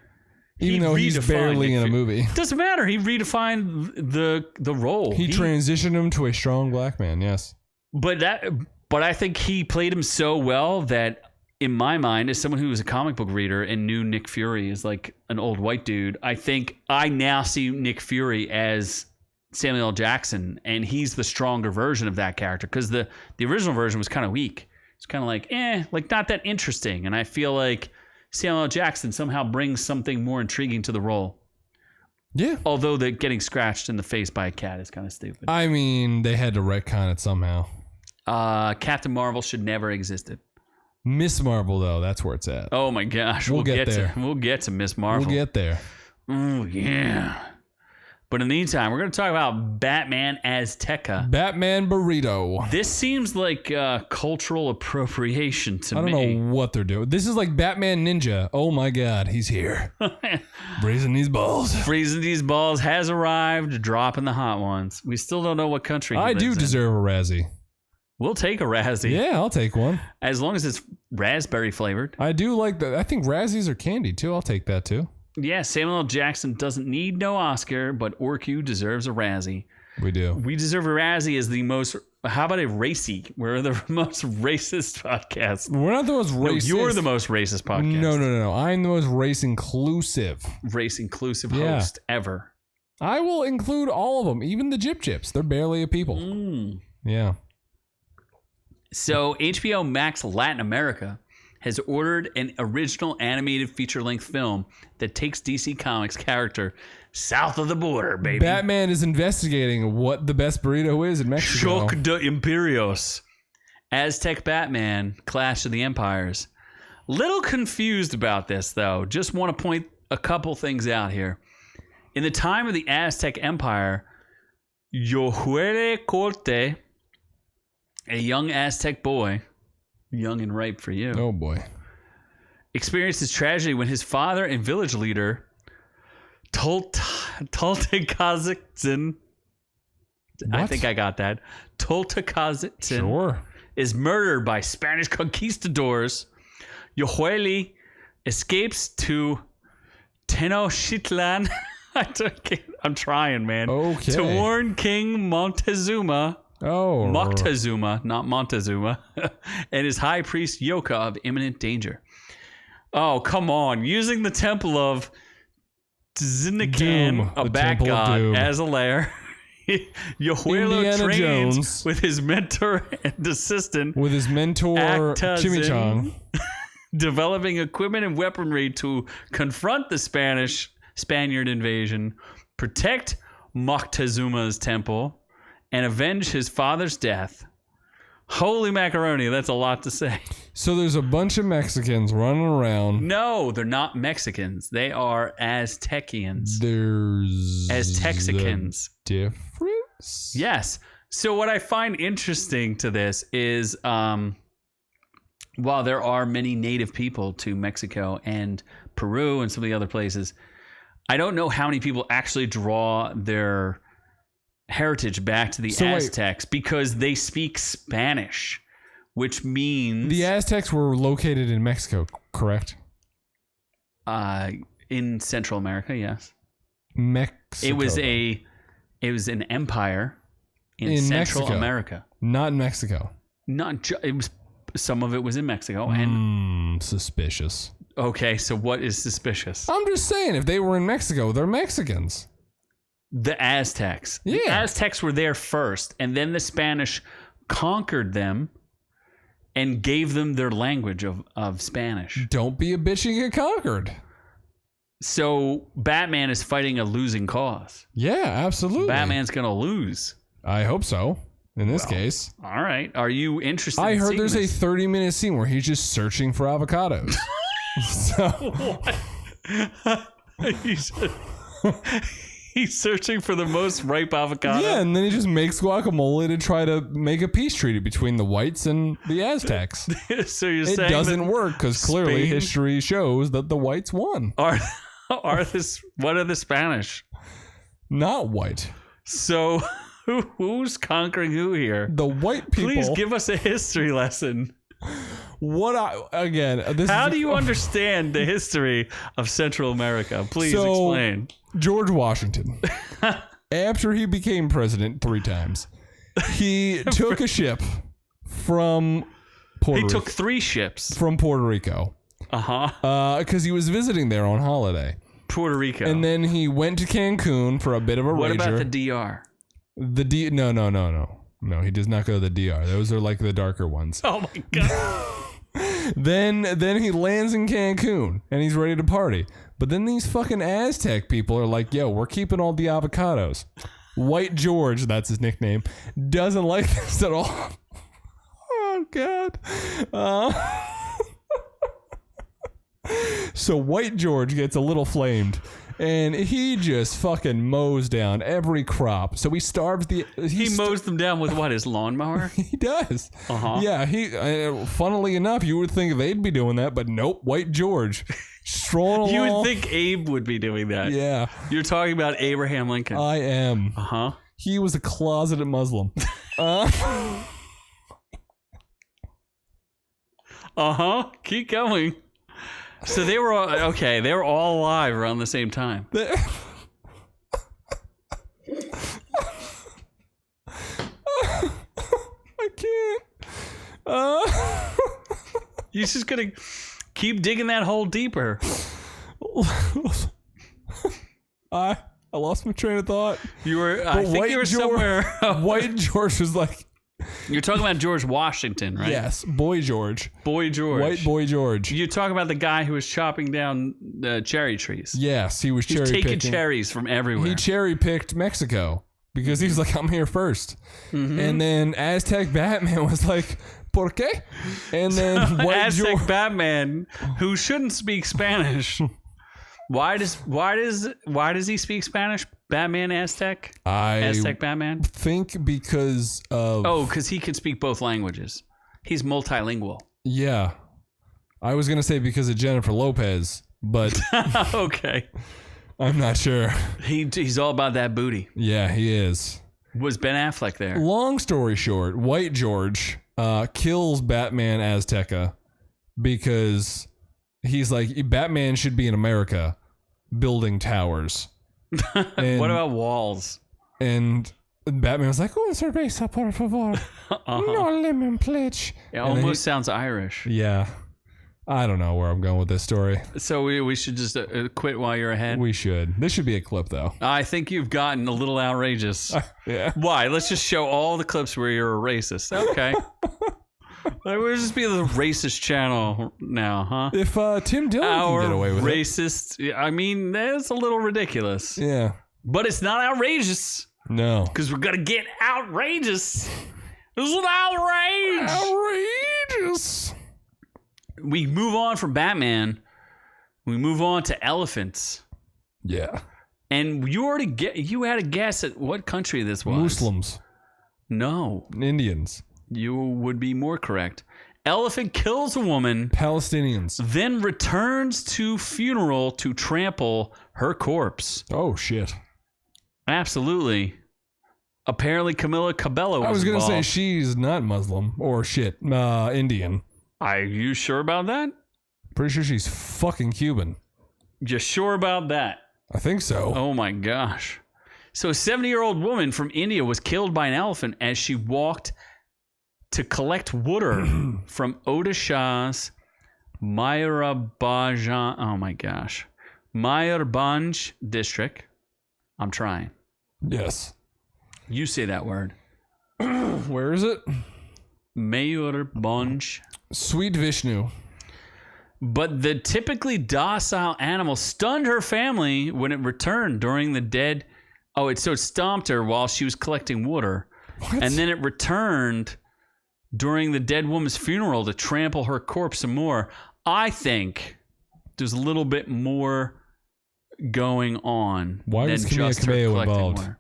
even though he's barely in a movie,
doesn't matter. He redefined the role.
He transitioned him to a strong black man. Yes,
but I think he played him so well that, in my mind, as someone who was a comic book reader and knew Nick Fury as like an old white dude, I think I now see Nick Fury as Samuel L. Jackson, and he's the stronger version of that character because the original version was kind of weak. It's kind of like not that interesting. And I feel like Samuel L. Jackson somehow brings something more intriguing to the role.
Yeah.
Although the getting scratched in the face by a cat is kind of stupid.
I mean, they had to retcon it somehow.
Captain Marvel should never existed.
Miss Marvel, though, that's where it's at.
Oh my gosh,
we'll get there.
We'll get to Miss Marvel.
We'll get there.
Oh yeah. But in the meantime, we're going to talk about Batman Azteca.
Batman Burrito.
This seems like cultural appropriation to me.
I don't know what they're doing. This is like Batman Ninja. Oh my God, he's here. Freezing these balls.
Freezing these balls has arrived, dropping the hot ones. We still don't know what country he
I do
lives
deserve
in.
a Razzie.
We'll take a Razzie.
Yeah, I'll take one.
As long as it's raspberry flavored.
I do like that. I think Razzies are candy too. I'll take that too.
Yeah, Samuel L. Jackson doesn't need no Oscar, but Orcu deserves a Razzie.
We do.
We deserve a Razzie as the most... How about a racy? We're the most racist podcast.
We're not the most racist.
No, you're the most racist podcast.
No. I'm the most race-inclusive.
Race-inclusive host ever.
I will include all of them, even the Jip Jips. They're barely a people. Yeah.
So HBO Max Latin America has ordered an original animated feature-length film that takes DC Comics character south of the border, baby.
Batman is investigating what the best burrito is in Mexico.
Choc de Imperios. Aztec Batman, Clash of the Empires. Little confused about this, though. Just want to point a couple things out here. In the time of the Aztec Empire, Yohuele Corte, a young Aztec boy, young and ripe for you.
Oh boy.
Experiences tragedy when his father and village leader, Toltecazitzin, I think I got that, Toltecazitzin,
sure,
is murdered by Spanish conquistadors. Yohuele escapes to Tenochtitlan. I'm trying, man.
Okay.
To warn King Montezuma.
Oh,
Moctezuma, not Montezuma, and his high priest Yoka of imminent danger. Oh, come on. Using the temple of Tzinikan, a bat god, as a lair. Yohuelo trains Jones, with his mentor and assistant.
With his mentor, Chimichang.
Developing equipment and weaponry to confront the Spaniard invasion, protect Moctezuma's temple, and avenge his father's death. Holy macaroni, that's a lot to say.
So there's a bunch of Mexicans running around.
No, they're not Mexicans. They are Aztecians.
There's
Aztexicans.
Difference?
Yes. So what I find interesting to this is while there are many native people to Mexico and Peru and some of the other places, I don't know how many people actually draw their heritage back to the Aztecs because they speak Spanish, which means
the Aztecs were located in Mexico, correct?
In Central America, yes.
Mexico.
It was an empire in Central
Mexico.
America.
Not in Mexico.
It was some of it was in Mexico and
suspicious.
Okay, so what is suspicious?
I'm just saying, if they were in Mexico, they're Mexicans.
The Aztecs.
Yeah.
The Aztecs were there first, and then the Spanish conquered them and gave them their language of Spanish.
Don't be a bitch and get conquered.
So Batman is fighting a losing cause.
Yeah, absolutely.
Batman's going to lose.
I hope so, in this case.
All right. Are you interested
I
in
heard
seeing
there's
this?
a 30-minute scene where he's just searching for avocados. So
What? He's searching for the most ripe avocado.
yeah, and then he just makes guacamole to try to make a peace treaty between the whites and the Aztecs.
So you're
It
saying
doesn't work because clearly
Spain-
history shows that the whites won.
what are the Spanish?
Not white.
So who's conquering who here?
The white people.
Please give us a history lesson. How do you understand the history of Central America? Please explain.
George Washington, after he became president 3 times, he took a ship from Puerto
He
Rico.
took 3 ships.
From Puerto Rico. Because he was visiting there on holiday.
Puerto Rico.
And then he went to Cancun for a bit of a
what
rager.
about the DR?
No, he does not go to the DR. Those are like the darker ones.
Oh my god.
Then he lands in Cancun and he's ready to party. But then these fucking Aztec people are like, yo, we're keeping all the avocados. White George, that's his nickname, doesn't like this at all. Oh, God. So White George gets a little flamed. And he just fucking mows down every crop. So he starves the...
He mows them down with what, his lawnmower?
He does.
Uh-huh.
Yeah, funnily enough, you would think they'd be doing that, but nope, White George. Strolling
You
along.
would think Abe would be doing that.
Yeah.
You're talking about Abraham Lincoln.
I am.
Uh-huh.
He was a closeted Muslim.
Uh-huh. Keep going. So they were all, okay, they were all alive around the same time.
I can't.
You're just gonna keep digging that hole deeper.
I lost my train of thought.
You were, I think you were somewhere.
White George was like,
You're talking about George Washington, right?
yes, Boy George.
Boy George.
White Boy George.
You talk about the guy who was chopping down cherry trees.
Yes, he was
He was
cherry
taking
picking.
cherries from everywhere.
He cherry picked Mexico because he was like, I'm here first.
Mm-hmm.
And then Aztec Batman was like, ¿Por qué? And then White
Aztec
George.
Batman, who shouldn't speak Spanish. Why does he speak Spanish? Batman Aztec? Aztec Batman?
think because of...
Oh, because he can speak both languages. He's multilingual.
Yeah. I was going to say because of Jennifer Lopez, but
Okay.
I'm not sure.
He's all about that booty.
Yeah, he is.
Was Ben Affleck there?
Long story short, White George kills Batman Azteca because he's like, Batman should be in America building towers. And,
What about walls?
And Batman was like, "Un cerveza, por favor. No lemon, please."
It almost sounds Irish.
Yeah. I don't know where I'm going with this story.
So we should just quit while you're ahead?
We should. This should be a clip, though.
I think you've gotten a little outrageous.
Yeah.
Why? Let's just show all the clips where you're a racist. Okay. We'll just be the racist channel now, huh?
If Tim Dillon can get away with
racist. I mean, that's a little ridiculous.
it. Yeah.
But it's not outrageous
No.
because we're going to get outrageous. This is an outrage.
Outrageous.
We move on from Batman. We move on to elephants.
Yeah.
And you had a guess at what country this was.
Muslims.
No.
Indians.
You would be more correct. Elephant kills a woman,
Palestinians.
then returns to funeral to trample her corpse.
Oh, shit.
Absolutely. Apparently, Camila Cabello was
I was going to say
involved.
she's not Muslim or Indian.
Are you sure about that?
Pretty sure she's fucking Cuban.
You sure about that?
I think so.
Oh my gosh. So a 70-year-old woman from India was killed by an elephant as she walked to collect water from Odisha's Mayurbhanj district. I'm trying.
Yes.
You say that word.
Where is it?
Mayurbhanj.
Sweet Vishnu.
But the typically docile animal stunned her family when it returned during the dead. Oh, it stomped her while she was collecting water.
What?
And then it returned during the dead woman's funeral to trample her corpse some more. I think there's a little bit more going on.
Why
than
was Camila
just her
Cabello
collecting
involved?
water.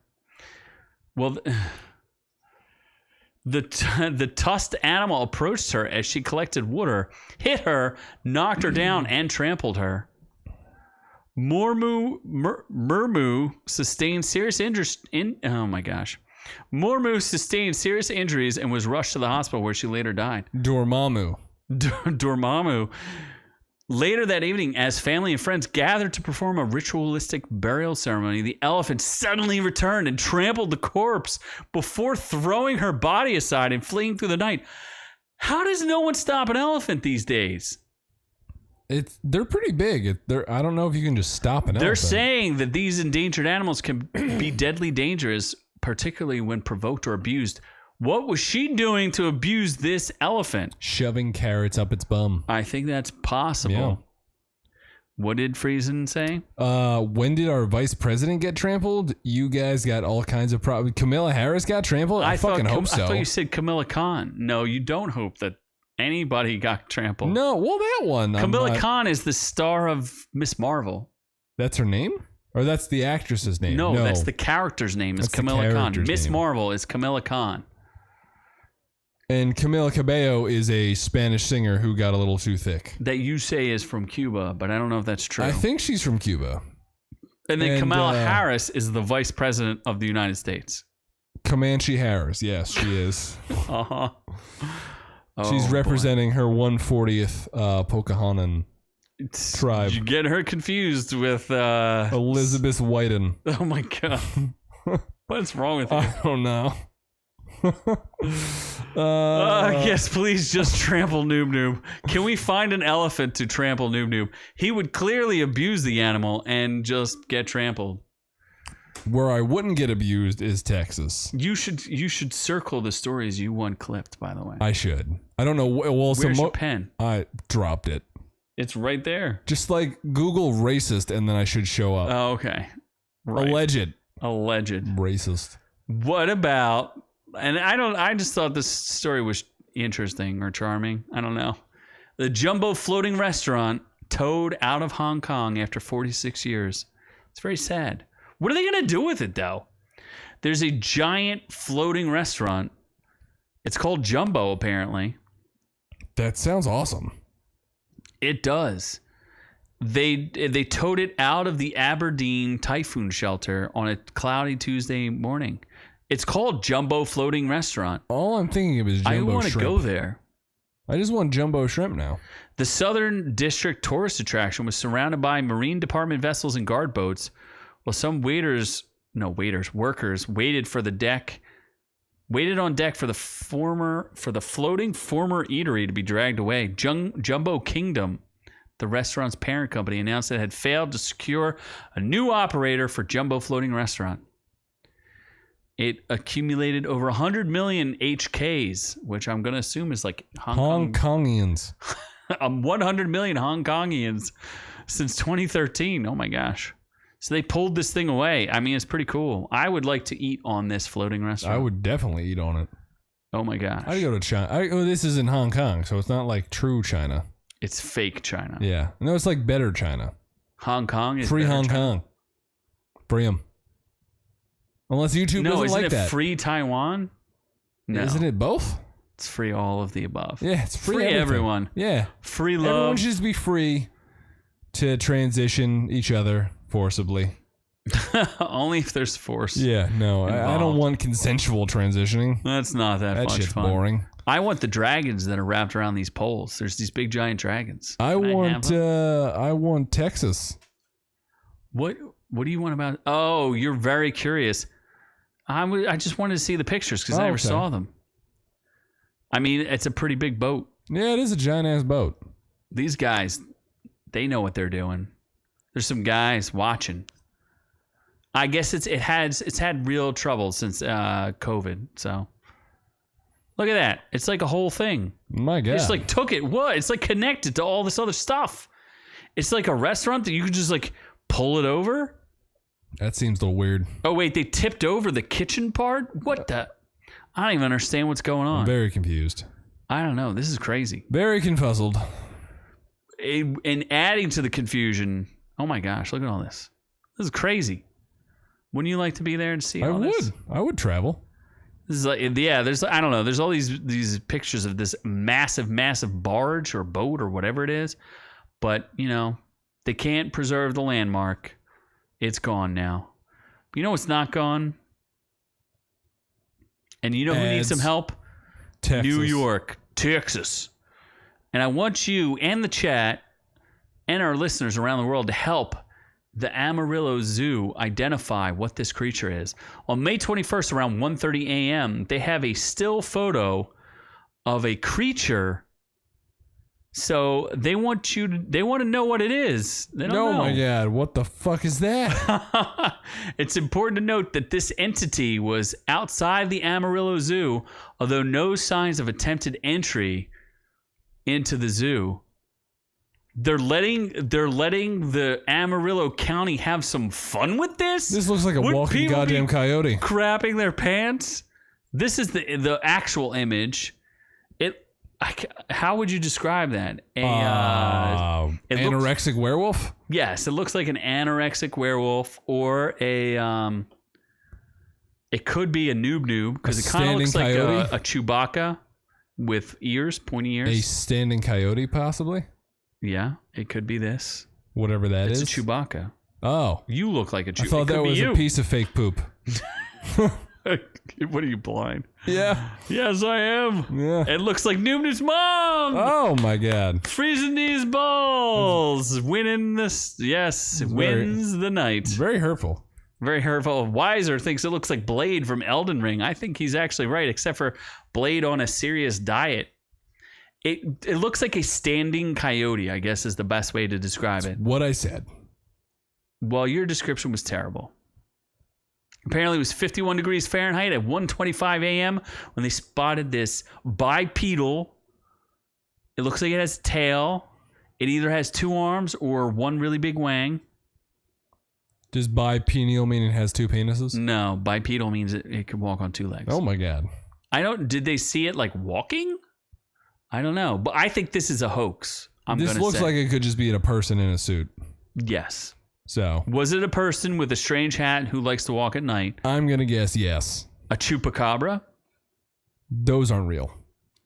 Well, the tusked animal approached her as she collected water, hit her, knocked her down, and trampled her. Murmu sustained serious injuries. Murmu sustained serious injuries and was rushed to the hospital where she later died.
Dormammu.
Dormammu. Later that evening, as family and friends gathered to perform a ritualistic burial ceremony, the elephant suddenly returned and trampled the corpse before throwing her body aside and fleeing through the night. How does no one stop an elephant these days?
They're pretty big. I don't know if you can just stop an
They're
elephant.
saying that these endangered animals can be deadly dangerous, particularly when provoked or abused. What was she doing to abuse this elephant?
Shoving carrots up its bum.
I think that's possible.
Yeah.
What did Friesen say?
When did our vice president get trampled? You guys got all kinds of problems. Kamala Harris got trampled? I fucking hope so.
I thought you said Camilla Khan. No, you don't hope that anybody got trampled.
No, well, that one.
Camilla Khan is the star of Miss Marvel.
That's her name? Or that's the actress's name?
No, that's the character's name is
That's the
Camilla Khan.
character's
Miss
name.
Marvel is Camilla Khan.
And Camila Cabello is a Spanish singer who got a little too thick.
That you say is from Cuba, but I don't know if that's true.
I think she's from Cuba.
And then Kamala Harris is the vice president of the United States.
Comanche Harris. Yes, she is.
Uh-huh.
She's representing her 140th Pocahontas tribe.
You get her confused with
Elizabeth Whiten.
Oh my god. What's wrong with you?
I don't know.
Yes, please just trample Noob Noob. Can we find an elephant to trample Noob Noob? He would clearly abuse the animal and just get trampled.
Where I wouldn't get abused is Texas.
You should circle the stories you want clipped, by the way.
I should. I don't know. Well,
Where's your pen?
I dropped it.
It's right there.
Just like Google racist and then I should show up.
Oh, okay. Right.
Alleged.
Racist. What about, and I just thought this story was interesting or charming. I don't know. The Jumbo Floating Restaurant towed out of Hong Kong after 46 years. It's very sad. What are they going to do with it, though? There's a giant floating restaurant. It's called Jumbo, apparently.
That sounds awesome.
It does. They towed it out of the Aberdeen typhoon shelter on a cloudy Tuesday morning. It's called Jumbo Floating Restaurant.
All I'm thinking of is jumbo shrimp.
I want to go there.
I just want jumbo shrimp now.
The Southern District tourist attraction was surrounded by Marine Department vessels and guard boats, while some workers waited on deck for the floating former eatery to be dragged away. Jumbo Kingdom, the restaurant's parent company, announced it had failed to secure a new operator for Jumbo Floating Restaurant. It accumulated over 100 million HKs, which I'm going to assume is like
Hong Kongians.
100 million Hong Kongians since 2013. Oh my gosh. So they pulled this thing away. I mean, it's pretty cool. I would like to eat on this floating restaurant.
I would definitely eat on it.
Oh my gosh.
I'd go to China. This is in Hong Kong, so it's not like true China.
It's fake China.
Yeah. No, it's like better China.
Hong Kong is
free
better
Hong
China?
Kong. Free them. Unless YouTube doesn't like that.
Isn't it free Taiwan? No.
Isn't it both?
It's free all of the above.
Yeah, it's free
everyone.
Yeah.
Free love.
Everyone should just be free to transition each other forcibly.
Only if there's force.
Yeah, no, I don't want consensual transitioning.
That's not that
That
much
shit's
fun.
boring.
I want the dragons that are wrapped around these poles. There's these big giant dragons.
I want Texas.
What do you want about? Oh, you're very curious. I just wanted to see the pictures because I never saw them. I mean, it's a pretty big boat.
Yeah, it is a giant ass boat.
These guys, they know what they're doing. There's some guys watching. I guess it's had real trouble since COVID. So look at that. It's like a whole thing.
My God.
It's like took it. What? It's like connected to all this other stuff. It's like a restaurant that you can just like pull it over.
That seems a little weird.
Oh wait, they tipped over the kitchen part? What the? I don't even understand what's going on.
I'm very confused.
I don't know. This is crazy.
Very confuzzled.
And adding to the confusion, oh my gosh, look at all this. This is crazy. Wouldn't you like to be there and see all this?
I would travel.
This is like, yeah, there's, I don't know, there's all these pictures of this massive barge or boat or whatever it is. But, you know, they can't preserve the landmark. It's gone now. You know what's not gone? And you know who needs some help?
Texas.
New York, Texas. And I want you and the chat and our listeners around the world to help the Amarillo Zoo identify what this creature is. On May 21st, around 1:30 a.m., they have a still photo of a creature. So they want to know what it is. They don't know.
Oh my God, what the fuck is that?
It's important to note that this entity was outside the Amarillo Zoo, although no signs of attempted entry into the zoo. They're letting the Amarillo County have some fun with this.
This looks like a walking goddamn coyote.
Crapping their pants. This is the actual image. How would you describe that?
Anorexic werewolf?
Yes, it looks like an anorexic werewolf, or it could be a noob because it kind of looks like a Chewbacca with ears, pointy ears.
A standing coyote, possibly.
Yeah, it could be this.
Whatever that is.
It's a Chewbacca.
Oh,
you look like a Chewbacca.
I thought that was a piece of fake poop.
What are you, blind?
Yeah.
Yes, I am.
Yeah.
It looks like Noob's mom.
Oh my God.
Freezing these balls. Winning this. Yes. Wins the night.
Very hurtful.
Very hurtful. Weiser thinks it looks like Blade from Elden Ring. I think he's actually right, except for Blade on a serious diet. It looks like a standing coyote, I guess is the best way to describe it.
What I said. Well,
your description was terrible. Apparently, it was 51 degrees Fahrenheit at 1:25 a.m. when they spotted this bipedal. It looks like it has a tail. It either has two arms or one really big wang.
Does bipedal mean it has two penises?
No, bipedal means it can walk on two legs.
Oh my God.
Did they see it like walking? I don't know. But I think this is a hoax.
This looks like it could just be a person in a suit.
Yes.
So,
was it a person with a strange hat who likes to walk at night?
I'm going to guess yes.
A chupacabra?
Those aren't real.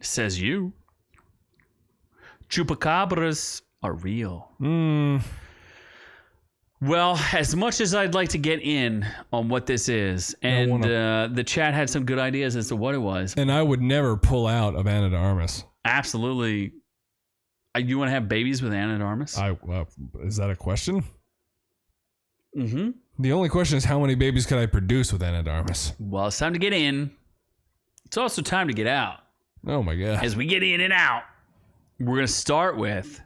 Says you. Chupacabras are real. Well, as much as I'd like to get in on what this is, and the chat had some good ideas as to what it was.
And I would never pull out of Ana de Armas.
Absolutely. You want to have babies with Ana de Armas?
Is that a question?
Mm-hmm.
The only question is how many babies could I produce with Ana de Armas?
Well, it's time to get in. It's also time to get out.
Oh my God.
As we get in and out, we're going to start with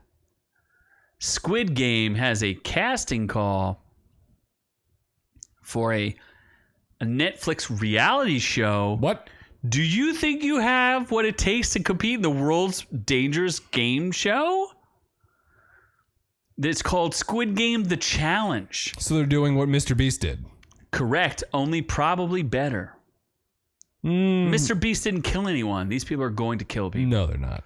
Squid Game has a casting call for a Netflix reality show.
What?
Do you think you have what it takes to compete in the world's dangerous game show? It's called Squid Game The Challenge.
So they're doing what Mr. Beast did.
Correct. Only probably better. Mr. Beast didn't kill anyone. These people are going to kill people.
No, they're not.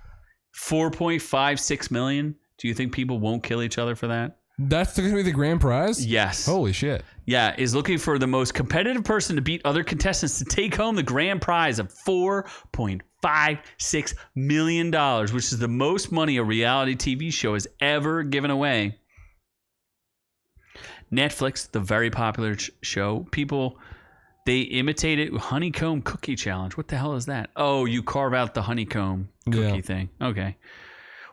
4.56 million. Do you think people won't kill each other for that?
That's going to be the grand prize?
Yes.
Holy shit.
Yeah, is looking for the most competitive person to beat other contestants to take home the grand prize of $4.56 million, which is the most money a reality TV show has ever given away. Netflix, the very popular show. People, they imitate it. Honeycomb cookie challenge. What the hell is that? Oh, you carve out the honeycomb cookie thing. Okay.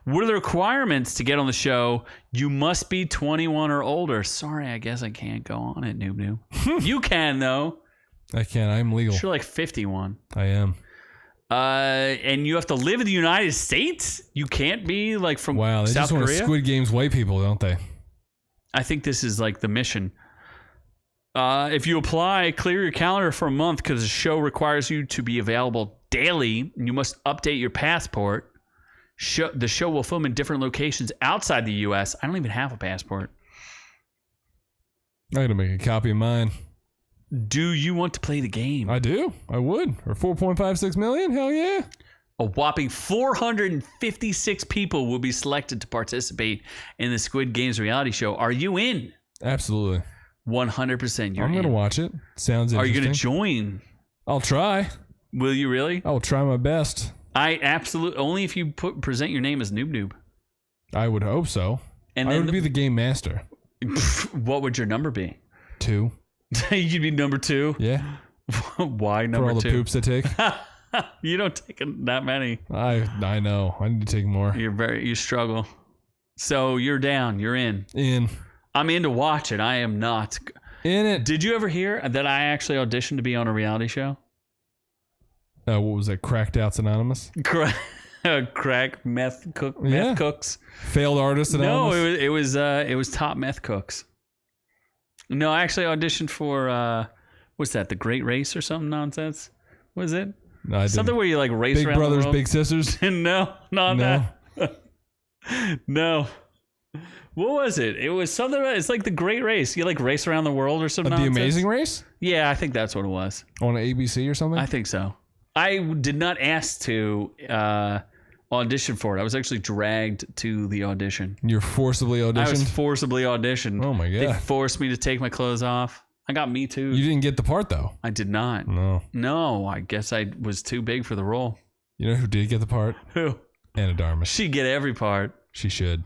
What are the requirements to get on the show? You must be 21 or older. Sorry, I guess I can't go on it, noob. You can, though.
I can. I'm legal.
You're like 51.
I am.
And you have to live in the United States? You can't be like from South Korea?
Wow, they just want to Squid Games white people, don't they?
I think this is like the mission. If you apply, clear your calendar for a month because the show requires you to be available daily. And you must update your passport. The show will film in different locations outside the U.S. I don't even have a passport.
I'm going to make a copy of mine.
Do you want to play the game?
I do. I would. Or 4.56 million? Hell yeah.
A whopping 456 people will be selected to participate in the Squid Games reality show. Are you in?
Absolutely.
100% you're in.
I'm going to watch it. Sounds interesting.
Are you going to join?
I'll try.
Will you really?
I'll try my best.
I absolutely, only if you present your name as Noob.
I would hope so.
And
I would be the game master.
What would your number be?
2.
You'd be number 2?
Yeah.
Why number 2?
For all the poops I take.
You don't take that many.
I know. I need to take more.
You struggle. So you're down. You're in. I'm in to watch it. I am not.
In it.
Did you ever hear that I actually auditioned to be on a reality show?
What was that? Cracked Outs Anonymous?
Crack meth cooks.
Failed Artists Anonymous?
No, it was Top Meth Cooks. No, I actually auditioned for what's that? The Great Race or something nonsense? What is it?
No, I didn't.
Something where you like race
Big
around
Brothers,
the world.
Big Sisters?
No, not that. No. What was it? It was something. It's like the Great Race. You like race around the world or something.
The Amazing Race?
Yeah, I think that's what it was.
On ABC or something?
I think so. I did not ask to audition for it. I was actually dragged to the audition.
You're forcibly auditioned?
I was forcibly auditioned.
Oh my God.
They forced me to take my clothes off. I got Me Too.
You didn't get the part though?
I did not. No, I guess I was too big for the role.
You know who did get the part?
Who?
Anna Darmus.
She'd get every part.
She should.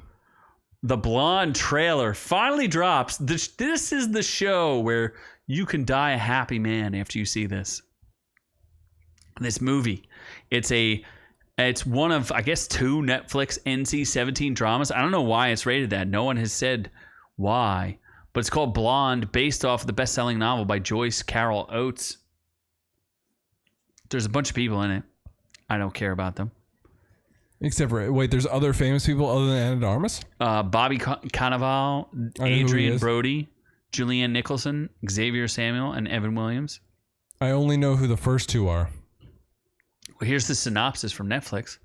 The Blonde trailer finally drops. This is the show where you can die a happy man after you see this. This movie. It's one of, I guess, 2 Netflix NC-17 dramas. I don't know why it's rated that. No one has said why. But it's called Blonde, based off the best-selling novel by Joyce Carol Oates. There's a bunch of people in it. I don't care about them.
Except for, wait, there's other famous people other than Anna Darmus?
Bobby Cannavale, Adrian Brody, Julianne Nicholson, Xavier Samuel, and Evan Williams.
I only know who the first 2 are.
Well, here's the synopsis from Netflix.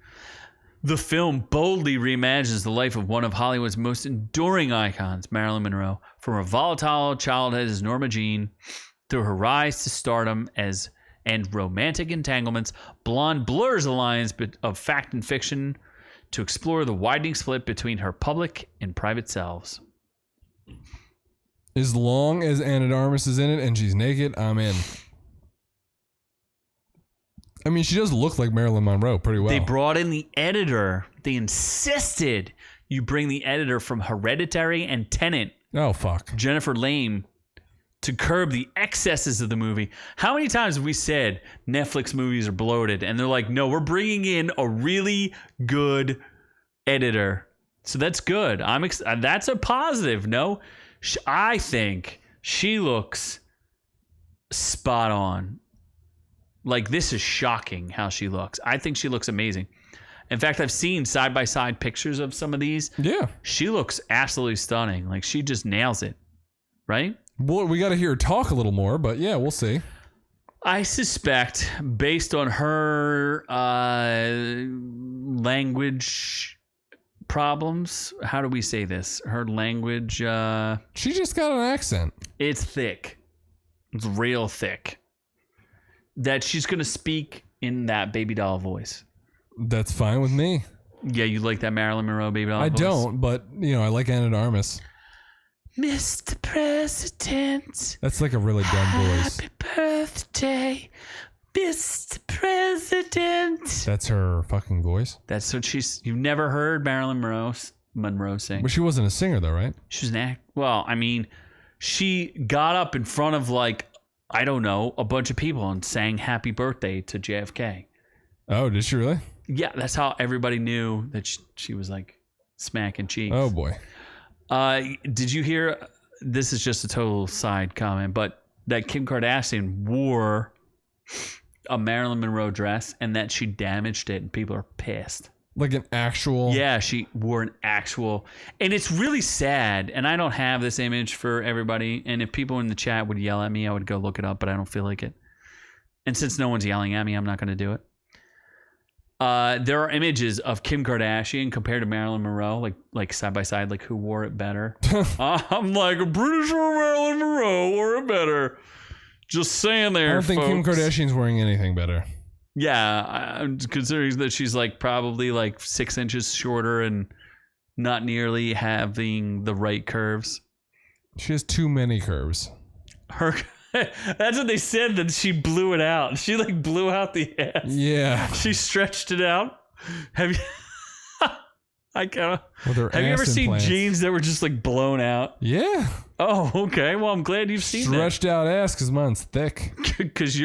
The film boldly reimagines the life of one of Hollywood's most enduring icons, Marilyn Monroe, from her volatile childhood as Norma Jean through her rise to stardom and romantic entanglements. Blonde blurs the lines of fact and fiction to explore the widening split between her public and private selves.
As long as Anna Darmus is in it and she's naked, I'm in. I mean, she does look like Marilyn Monroe pretty well.
They brought in the editor. They insisted you bring the editor from Hereditary and Tenet.
Oh, fuck.
Jennifer Lame, to curb the excesses of the movie. How many times have we said Netflix movies are bloated? And they're like, no, we're bringing in a really good editor. So that's good. That's a positive. No, I think she looks spot on. Like, this is shocking how she looks. I think she looks amazing. In fact, I've seen side-by-side pictures of some of these.
Yeah.
She looks absolutely stunning. Like, she just nails it. Right?
Well, we got to hear her talk a little more, but yeah, we'll see.
I suspect, based on her language problems, how do we say this? Her language...
she just got an accent.
It's thick. It's real thick. That she's going to speak in that baby doll voice.
That's fine with me.
Yeah, you like that Marilyn Monroe baby doll voice?
I don't, but, I like Anna Darmus.
Mr. President.
That's like a really dumb voice.
Happy birthday, Mr. President.
That's her fucking voice?
That's what you've never heard Marilyn Monroe sing.
But she wasn't a singer, though, right?
She was an act. Well, I mean, she got up in front of like, I don't know, a bunch of people and sang happy birthday to JFK.
Oh, did she really?
Yeah, that's how everybody knew that she was like smacking cheeks.
Oh boy.
Did you hear, this is just a total side comment, but that Kim Kardashian wore a Marilyn Monroe dress and that she damaged it and people are pissed.
Like an actual...
Yeah, she wore an actual... And it's really sad, and I don't have this image for everybody, and if people in the chat would yell at me, I would go look it up, but I don't feel like it. And since no one's yelling at me, I'm not going to do it. There are images of Kim Kardashian compared to Marilyn Monroe, like side by side, like who wore it better. I'm like, I'm pretty sure Marilyn Monroe wore it better. Just saying there,
I don't think Kim Kardashian's wearing anything better.
Yeah, considering that she's like probably like 6 inches shorter and not nearly having the right curves.
She has too many curves.
That's what they said, that she blew it out. She like blew out the ass.
Yeah.
She stretched it out. Have you... Have you ever seen jeans that were just like blown out?
Yeah.
Oh, okay. Well, I'm glad you've seen
Stretched out ass because mine's thick.
Because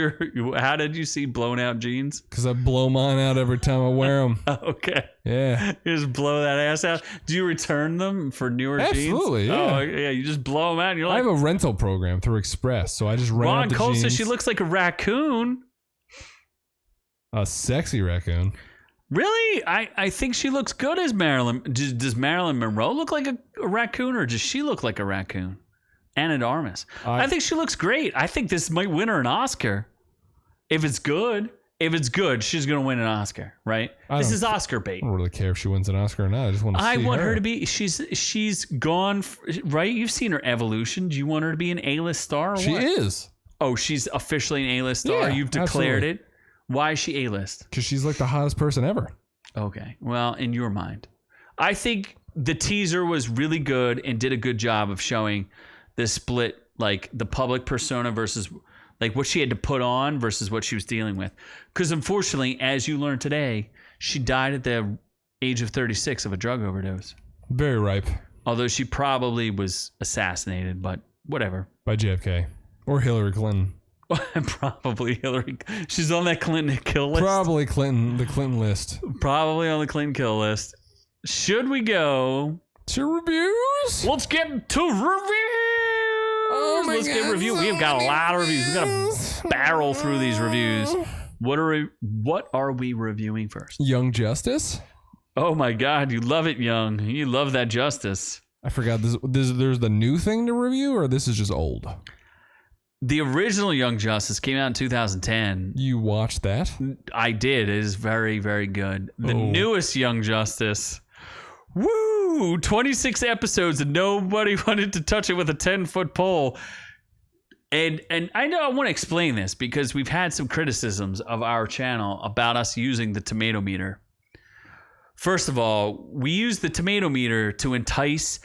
how did you see blown out jeans?
Because I blow mine out every time I wear them.
Okay.
Yeah.
You just blow that ass out. Do you return them for newer jeans?
Absolutely, yeah.
Oh, yeah. You just blow them out and you're like...
I have a rental program through Express, so I just rent out the
Cole
jeans.
says she looks like a raccoon.
A sexy raccoon.
Really? I think she looks good as Marilyn. Does Marilyn Monroe look like a raccoon, or does she look like a raccoon? Anna de Armas. I think she looks great. I think this might win her an Oscar. If it's good, she's going to win an Oscar, right? This is Oscar bait.
I don't really care if she wins an Oscar or not. I just want to see her.
I want her to be... She's gone... Right? You've seen her evolution. Do you want her to be an A-list star or
She
what?
is.
Oh, she's officially an A-list star?
Yeah,
You've declared
absolutely.
it? Why is she A-list?
Because she's like the hottest person ever.
Okay. Well, in your mind. I think the teaser was really good and did a good job of showing the split, like the public persona versus like what she had to put on versus what she was dealing with. Because unfortunately, as you learned today, she died at the age of 36 of a drug overdose.
Very ripe.
Although she probably was assassinated, but whatever.
By JFK. Or Hillary Clinton.
Probably Hillary. She's on that Clinton kill list.
Probably Clinton, the Clinton list.
Probably on the Clinton kill list. Should we go
to reviews?
Let's get to reviews. Let's get reviews. We've got a lot of reviews. We've got to barrel through these reviews. What are we reviewing first?
Young Justice.
Oh my God, you love it, Young. You love that Justice.
I forgot this. There's the new thing to review, or this is just old.
The original Young Justice came out in 2010.
You watched that?
I did. It is very, very good. The newest Young Justice. Woo! 26 episodes and nobody wanted to touch it with a 10-foot pole. And I know I want to explain this because we've had some criticisms of our channel about us using the tomato meter. First of all, we use the tomato meter to entice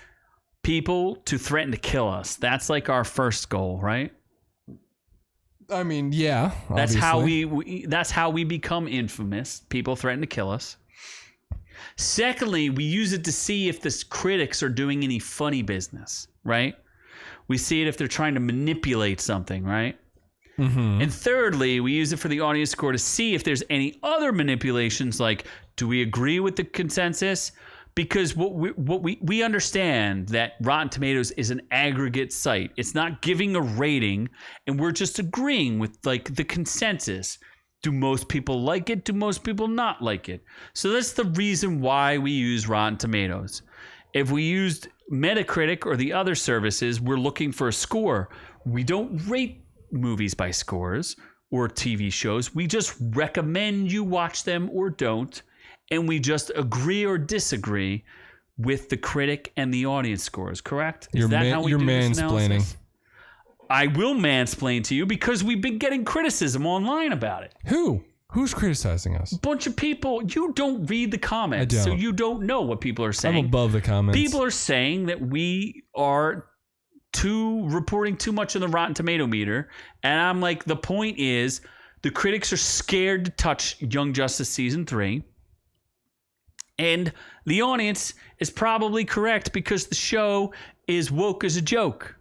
people to threaten to kill us. That's like our first goal, right?
I mean, yeah.
That's
obviously.
That's how we become infamous. People threaten to kill us. Secondly, we use it to see if the critics are doing any funny business, right? We see it if they're trying to manipulate something, right?
Mm-hmm.
And thirdly, we use it for the audience score to see if there's any other manipulations, like do we agree with the consensus? Because what we understand that Rotten Tomatoes is an aggregate site. It's not giving a rating, and we're just agreeing with like the consensus. Do most people like it? Do most people not like it? So that's the reason why we use Rotten Tomatoes. If we used Metacritic or the other services, we're looking for a score. We don't rate movies by scores or TV shows. We just recommend you watch them or don't. And we just agree or disagree with the critic and the audience scores, correct? Is that how we do this analysis? I will mansplain to you because we've been getting criticism online about it.
Who's criticizing us?
A bunch of people. You don't read the comments,
I don't.
so you don't know what people are saying.
I'm above the comments.
People are saying that we are reporting too much on the Rotten Tomato meter. And I'm like, the point is the critics are scared to touch Young Justice Season 3. And the audience is probably correct because the show is woke as a joke.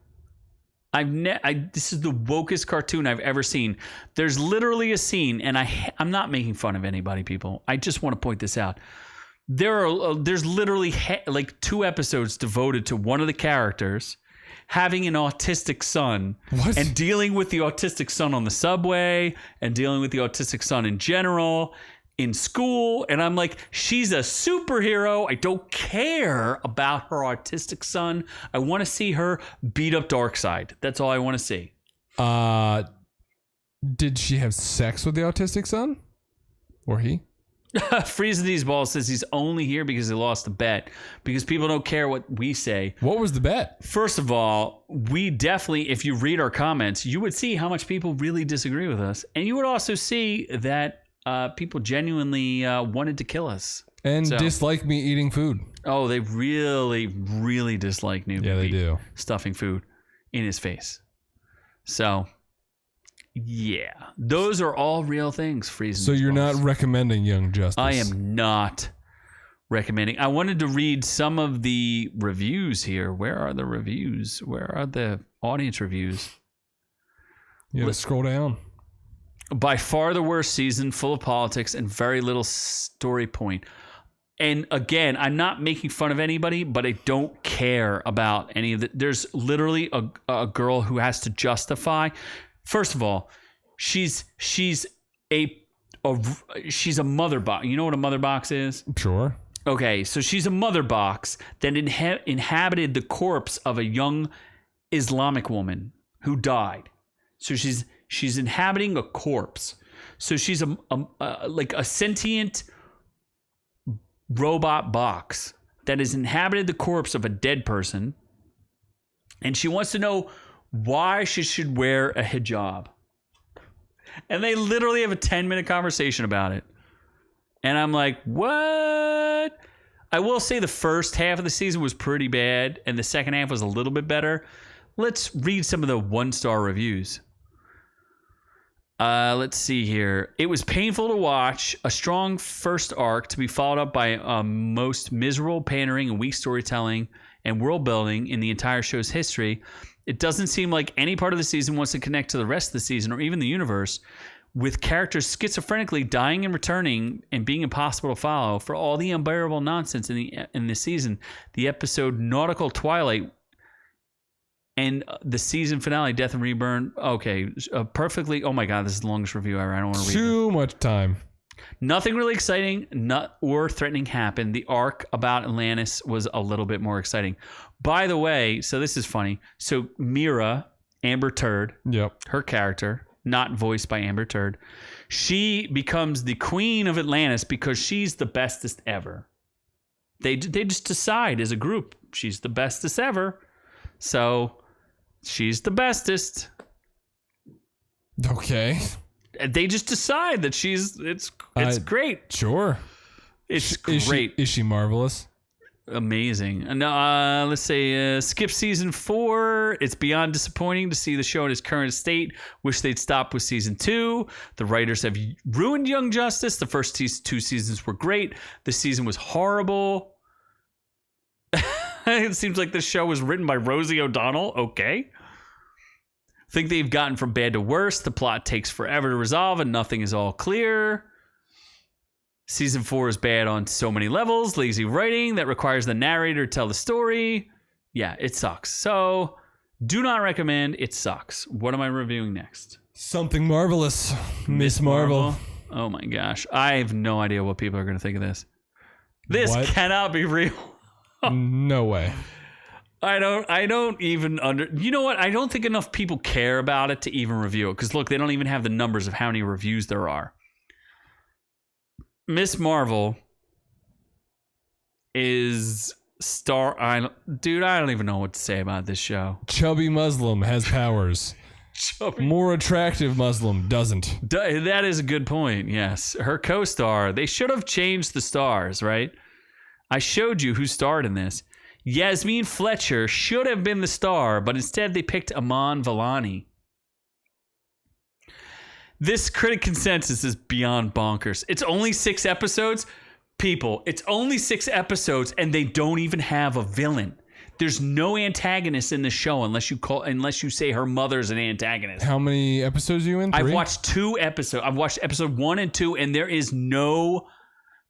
This is the wokest cartoon I've ever seen. There's literally a scene, and I'm not making fun of anybody, people. I just want to point this out. There's literally like 2 episodes devoted to one of the characters having an autistic son and dealing with the autistic son on the subway and dealing with the autistic son in general in school. And I'm like, she's a superhero. I don't care about her autistic son. I want to see her beat up Darkseid. That's all I want to see.
Did she have sex with the autistic son? Or he?
Freezing These Balls says he's only here because he lost a bet. Because people don't care what we say.
What was the bet?
First of all, we definitely, if you read our comments, you would see how much people really disagree with us. And you would also see that people genuinely wanted to kill us.
And dislike me eating food.
Oh, they really, really dislike Newbie.
Yeah, they do.
Stuffing food in his face. So, yeah. Those are all real things, Freezing.
So you're
balls.
not recommending Young Justice?
I am not recommending. I wanted to read some of the reviews here. Where are the reviews? Where are the audience reviews?
Yeah, let's scroll down.
By far the worst season, full of politics and very little story point. And again, I'm not making fun of anybody, but I don't care about any of it. There's literally a girl who has to justify. First of all, she's a mother box. You know what a mother box is?
Sure.
Okay, so she's a mother box that inhabited the corpse of a young Islamic woman who died. So she's inhabiting a corpse. So she's like a sentient robot box that has inhabited the corpse of a dead person. And she wants to know why she should wear a hijab. And they literally have a 10-minute conversation about it. And I'm like, what? I will say the first half of the season was pretty bad, and the second half was a little bit better. Let's read some of the 1-star reviews. Let's see here. It was painful to watch. A strong first arc to be followed up by most miserable pandering and weak storytelling and world building in the entire show's history. It doesn't seem like any part of the season wants to connect to the rest of the season or even the universe, with characters schizophrenically dying and returning and being impossible to follow. For all the unbearable nonsense in the season, the episode Nautical Twilight and the season finale, Death and Reborn. Okay, perfectly. Oh my God, this is the longest review ever. I don't want to read it.
Too much time.
Nothing really exciting or threatening happened. The arc about Atlantis was a little bit more exciting. By the way, so this is funny. So Mira, Amber Turd, her character, not voiced by Amber Turd, she becomes the queen of Atlantis because she's the bestest ever. They just decide as a group, she's the bestest ever. So she's the bestest.
Okay.
They just decide that it's great.
Sure.
It's great.
Is she marvelous?
Amazing. And let's say skip season 4. It's beyond disappointing to see the show in its current state. Wish they'd stop with season 2. The writers have ruined Young Justice. The first 2 seasons were great. The season was horrible. It seems like this show was written by Rosie O'Donnell. Okay. Think they've gotten from bad to worse. The plot takes forever to resolve and nothing is all clear. Season 4 is bad on so many levels. Lazy writing that requires the narrator to tell the story. Yeah, it sucks. So, do not recommend. It sucks. What am I reviewing next?
Something marvelous. Miss Marvel.
Oh my gosh. I have no idea what people are going to think of this. This
What?
cannot be real.
No way.
I don't even you know what? I don't think enough people care about it to even review it. Because look, they don't even have the numbers of how many reviews there are. Miss Marvel is I don't even know what to say about this show.
Chubby Muslim has powers. More attractive Muslim doesn't.
That is a good point, yes. Her co-star, they should have changed the stars, right? I showed you who starred in this. Yasmin Fletcher should have been the star, but instead they picked Aman Vellani. This critic consensus is beyond bonkers. It's only 6 episodes. People, it's only 6 episodes and they don't even have a villain. There's no antagonist in the show unless you say her mother's an antagonist.
How many episodes are you in? 3?
I've watched 2 episodes. I've watched episode 1 and 2, and there's no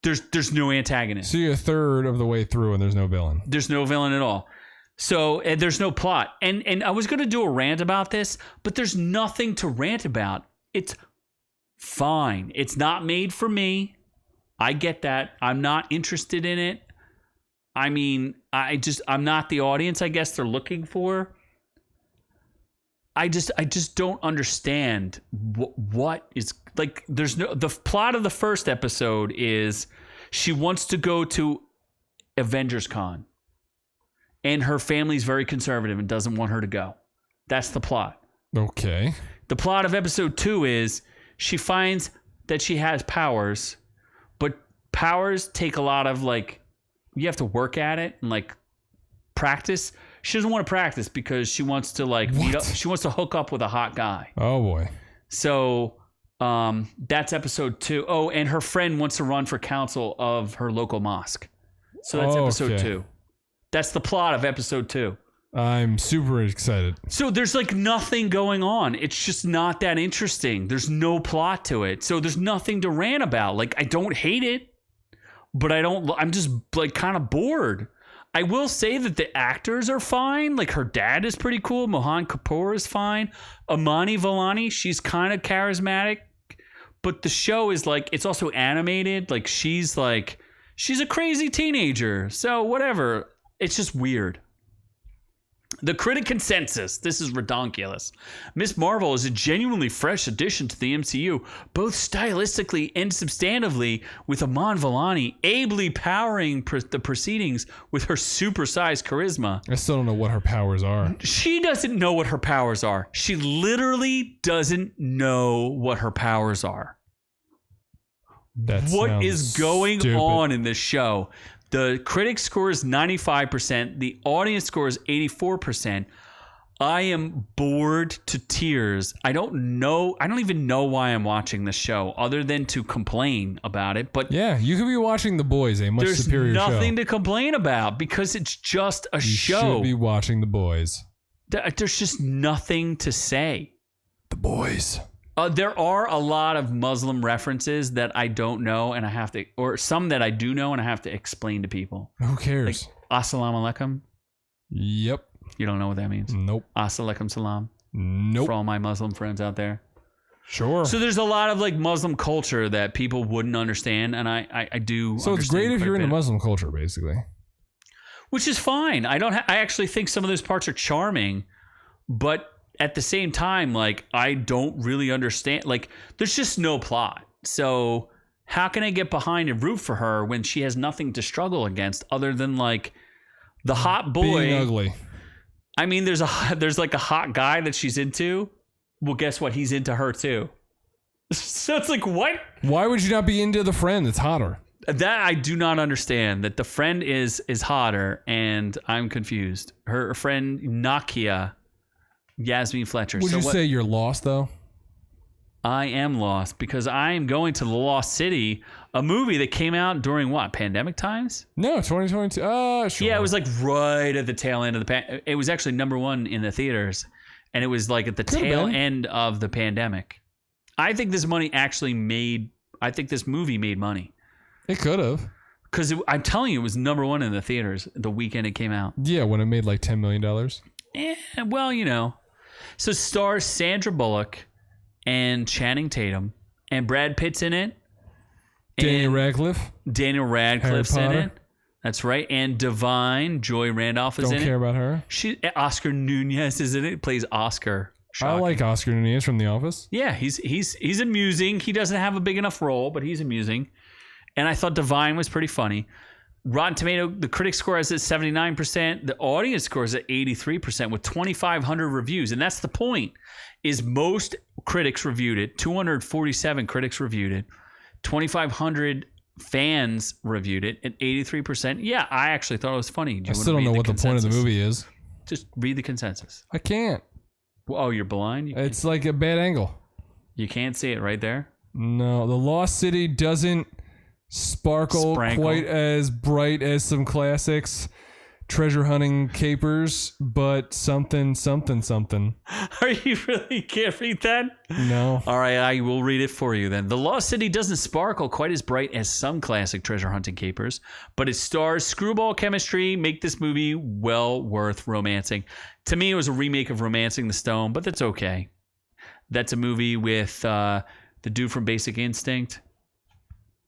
antagonist.
So you're a third of the way through, and there's no villain.
There's no villain at all. So there's no plot. And I was going to do a rant about this, but there's nothing to rant about. It's fine. It's not made for me. I get that. I'm not interested in it. I mean, I'm not the audience I guess they're looking for. I just don't understand what is like. The plot of the first episode is she wants to go to Avengers Con, and her family's very conservative and doesn't want her to go. That's the plot.
Okay.
The plot of episode 2 is she finds that she has powers, but powers take a lot of you have to work at it and practice. She doesn't want to practice because she wants to meet up. She wants to hook up with a hot guy.
Oh boy.
So that's episode 2. Oh, and her friend wants to run for council of her local mosque. So that's episode 2. That's the plot of episode 2.
I'm super excited.
So there's nothing going on. It's just not that interesting. There's no plot to it. So there's nothing to rant about. I don't hate it, but I'm just kind of bored. I will say that the actors are fine. Her dad is pretty cool. Mohan Kapoor is fine. Amani Villani, she's kind of charismatic, but the show is it's also animated. She's a crazy teenager. So whatever. It's just weird. The critic consensus, this is redonkulous. Miss Marvel is a genuinely fresh addition to the MCU, both stylistically and substantively, with Aman Vellani ably powering the proceedings with her supersized charisma.
I still don't know what her powers are.
She doesn't know what her powers are. She literally doesn't know what her powers are. What is going on in this show? The critic score is 95%. The audience score is 84%. I am bored to tears. I don't even know why I'm watching this show other than to complain about it. But
yeah, you could be watching The Boys, a much superior show.
There's nothing to complain about because it's just a show.
You should be watching The Boys.
There's just nothing to say.
The Boys.
There are a lot of Muslim references that I don't know, and I have to, or some that I do know, and I have to explain to people.
Who cares?
Assalamu alaikum.
Yep.
You don't know what that means?
Nope.
Assalamualaikum salam.
Nope.
For all my Muslim friends out there.
Sure.
So there's a lot of Muslim culture that people wouldn't understand, and I do.
So it's great if you're into Muslim culture, basically.
Which is fine. I actually think some of those parts are charming, but at the same time, I don't really understand. There's just no plot. So how can I get behind and root for her when she has nothing to struggle against other than the hot boy
being ugly?
I mean, there's a hot guy that she's into. Well, guess what? He's into her too. So it's what?
Why would you not be into the friend that's hotter?
That I do not understand. That the friend is hotter, and I'm confused. Her friend Nakia. Yasmin Fletcher.
Would you say you're lost, though?
I am lost because I am going to The Lost City, a movie that came out during what? Pandemic times?
No, 2022. Sure.
Yeah, it was right at the tail end of the it was actually #1 in the theaters, and it was at the tail end of the pandemic. I think this movie made money.
It could have.
Because I'm telling you, it was #1 in the theaters the weekend it came out.
Yeah, when it made $10 million.
Well, So stars Sandra Bullock and Channing Tatum, and Brad Pitt's in it.
Daniel Radcliffe's
in it. That's right. And Divine, Joy Randolph is in it.
Don't care about her.
Oscar Nunez is in it. Plays Oscar. Shocking.
I like Oscar Nunez from The Office.
Yeah, he's amusing. He doesn't have a big enough role, but he's amusing. And I thought Divine was pretty funny. Rotten Tomato, the critic score is at 79%. The audience score is at 83% with 2,500 reviews. And that's the point, is most critics reviewed it. 247 critics reviewed it. 2,500 fans reviewed it at 83%. Yeah, I actually thought it was funny.
I still don't know what the point of the movie is.
Just read the consensus.
I can't.
Oh, you're blind?
It's a bad angle.
You can't see it right there?
No, The Lost City doesn't sparkle quite as bright as some classics. treasure hunting capers, but something.
Are you really can't read that?
No.
All right, I will read it for you then. The Lost City doesn't sparkle quite as bright as some classic treasure hunting capers, but its stars screwball chemistry make this movie well worth romancing. To me, it was a remake of Romancing the Stone, but that's okay. That's a movie with the dude from Basic Instinct.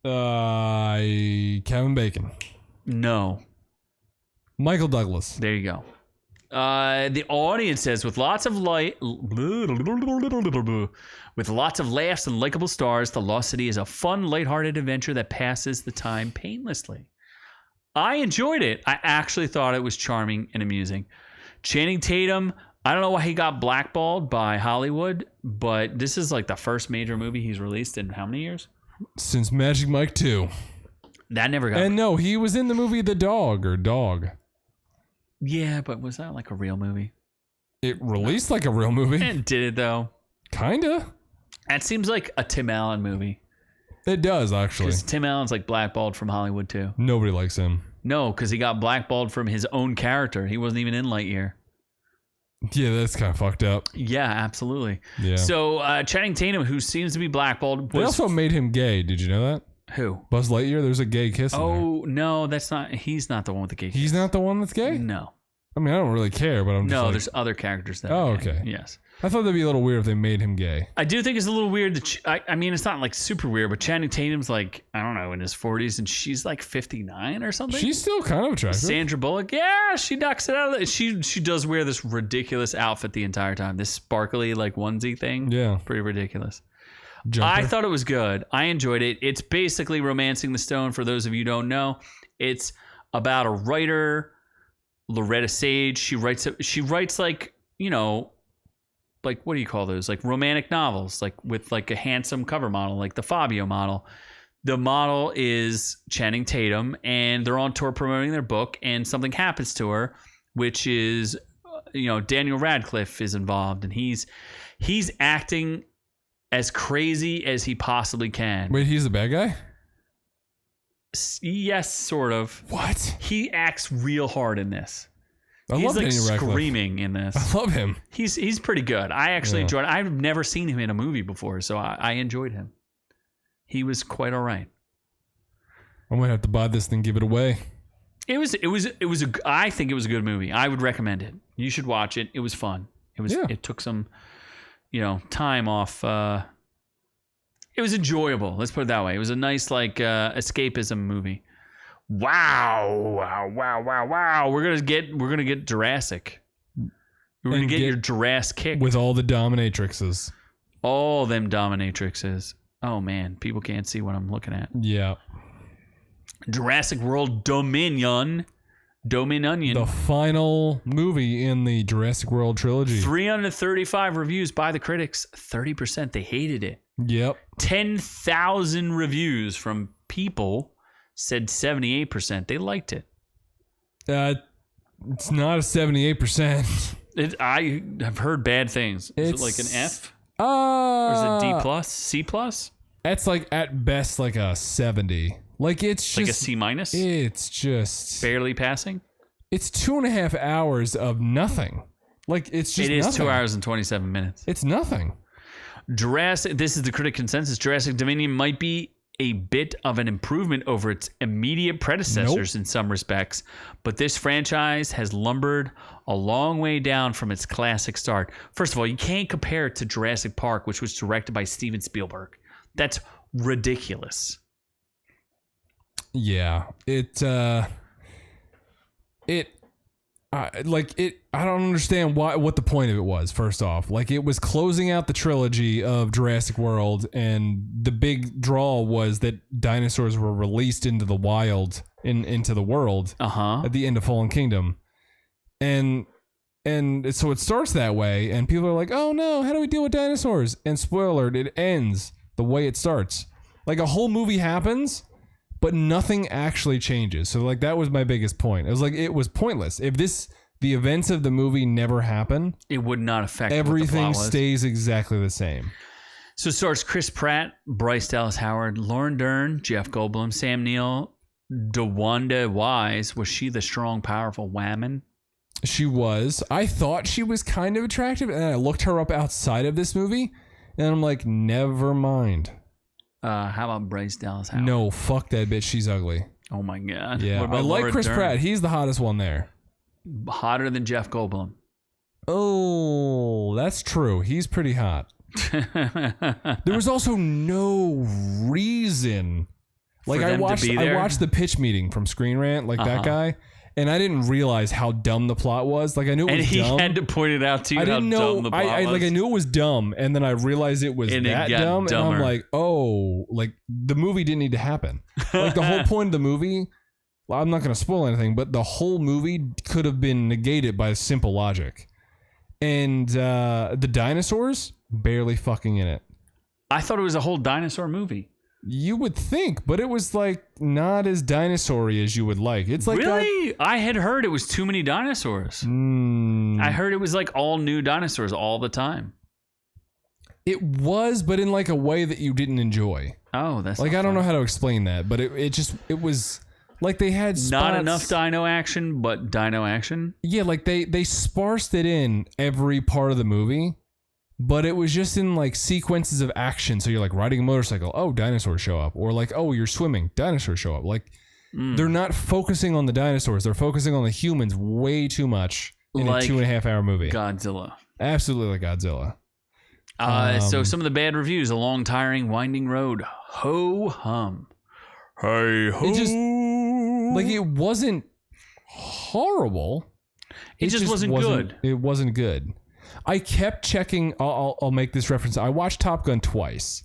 Kevin Bacon.
No.
Michael Douglas.
There you go. The audience says, with lots of laughs and likable stars, The Lost City is a fun, lighthearted adventure that passes the time painlessly. I enjoyed it. I actually thought it was charming and amusing. Channing Tatum, I don't know why he got blackballed by Hollywood, but this is like the first major movie he's released in how many years?
Since Magic Mike 2.
That never got...
And no, he was in the movie The Dog or Dog.
Yeah, but was that like a real movie?
It released like a real movie.
And did it though?
Kinda.
That seems like a Tim Allen movie.
It does, actually.
Because Tim Allen's like blackballed from Hollywood too.
Nobody likes him.
No, because he got blackballed from his own character. He wasn't even in Lightyear.
Yeah, that's kind of fucked up.
Yeah, absolutely.
Yeah.
So Channing Tatum, who seems to be blackballed,
They also made him gay. Did you know that?
Who?
Buzz Lightyear, there's a gay kiss in there.
Oh, no, that's not... He's not the one with the gay kiss.
He's not the one that's gay?
No.
I mean, I don't really care, but I'm just like...
there's other characters that
Oh,
are gay.
okay.
Yes.
I thought that'd be a little weird if they made him gay.
I do think it's a little weird that... I mean, it's not like super weird, but Channing Tatum's like, I don't know, in his 40s, and she's like 59 or something.
She's still kind of attractive.
Sandra Bullock, yeah, she knocks it out of it. She does wear this ridiculous outfit the entire time. This sparkly like onesie thing.
Yeah.
Pretty ridiculous.
Jumper.
I thought it was good. I enjoyed it. It's basically Romancing the Stone. For those of you who don't know, it's about a writer, Loretta Sage. She writes like, you know, like what do you call those? Like romantic novels, like with like a handsome cover model, like the Fabio model. The model is Channing Tatum, and they're on tour promoting their book, and something happens to her, which is, you know, Daniel Radcliffe is involved, and he's acting as crazy as he possibly can.
Wait, he's the bad guy?
Yes, sort of.
What?
He acts real hard in this.
He's
like
Daniel Radcliffe.
Screaming in this.
I love him.
He's pretty good. I actually enjoyed it. I've never seen him in a movie before, so I enjoyed him. He was quite all right.
I might have to buy this and give it away.
I think it was a good movie. I would recommend it. You should watch it. It was fun. It took some, you know, time off. It was enjoyable. Let's put it that way. It was a nice like escapism movie. Wow. We're gonna get Jurassic. We're gonna get your Jurassic kick
with all the dominatrixes.
All them dominatrixes. Oh man, people can't see what I'm looking at.
Yeah.
Jurassic World Dominion.
The final movie in the Jurassic World trilogy.
335 reviews by the critics. 30% they hated it.
Yep.
10,000 reviews from people said 78% they liked it.
It's not a 78%.
I have heard bad things. Is it like an F?
Or
is it D plus? C plus?
It's like at best like a 70. Like it's just
like a C minus.
It's just
barely passing.
It's 2.5 hours of nothing. Like it's just.
It is
nothing.
2 hours and 27 minutes.
It's nothing.
Jurassic. This is the critic consensus. Jurassic Dominion might be a bit of an improvement over its immediate predecessors in some respects, but this franchise has lumbered a long way down from its classic start. First of all, you can't compare it to Jurassic Park, which was directed by Steven Spielberg. That's ridiculous.
Yeah, I don't understand what the point of it was. First off, like it was closing out the trilogy of Jurassic World, and the big draw was that dinosaurs were released into the wild, into the world at the end of Fallen Kingdom, and so it starts that way, and people are like, oh no, how do we deal with dinosaurs? And spoiler alert, it ends the way it starts. Like a whole movie happens, but nothing actually changes. So like that was my biggest point. It was like it was pointless. If the events of the movie never happen,
it would not affect
everything.
What the plot was.
Stays exactly the same.
So it stars Chris Pratt, Bryce Dallas Howard, Lauren Dern, Jeff Goldblum, Sam Neill, DeWanda Wise, was she the strong, powerful woman?
She was. I thought she was kind of attractive, and I looked her up outside of this movie, and I'm like, never mind.
How about Bryce Dallas Howard?
No, fuck that bitch. She's ugly.
Oh my god.
Yeah,
What about
I like
Laura
Chris
Dern?
Pratt. He's the hottest one there.
Hotter than Jeff Goldblum.
Oh, that's true. He's pretty hot. There was also no reason. Like, I watched the pitch meeting from Screen Rant, like that guy, and I didn't realize how dumb the plot was. Like, I knew it was dumb.
And he had to point it out to you.
I didn't know.
Dumb the plot was.
Like, I knew it was dumb, and then I realized it was
And it
that
got
dumb,
dumber.
and I'm like, oh, like the movie didn't need to happen. Like, the whole point of the movie. Well, I'm not going to spoil anything, but the whole movie could have been negated by simple logic. And the dinosaurs barely fucking in it.
I thought it was a whole dinosaur movie.
You would think, but it was like not as dinosaur-y as you would like. It's like
really? I had heard it was too many dinosaurs. I heard it was like all new dinosaurs all the time.
It was, but in like a way that you didn't enjoy.
Oh, that's
like, I don't know how to explain that, but it was like they had spots.
Not enough dino action, but dino action.
Yeah, like they sparsed it in every part of the movie, but it was just in like sequences of action. So you're like riding a motorcycle, oh, dinosaurs show up, or like, oh, you're swimming, dinosaurs show up. Like they're not focusing on the dinosaurs; they're focusing on the humans way too much in
like
a 2.5-hour movie.
Godzilla.
Absolutely like Godzilla.
So some of the bad reviews: a long, tiring, winding road. Ho hum. Hey ho.
It just like it wasn't horrible.
It just wasn't good.
It wasn't good. I kept checking. I'll make this reference. I watched Top Gun twice.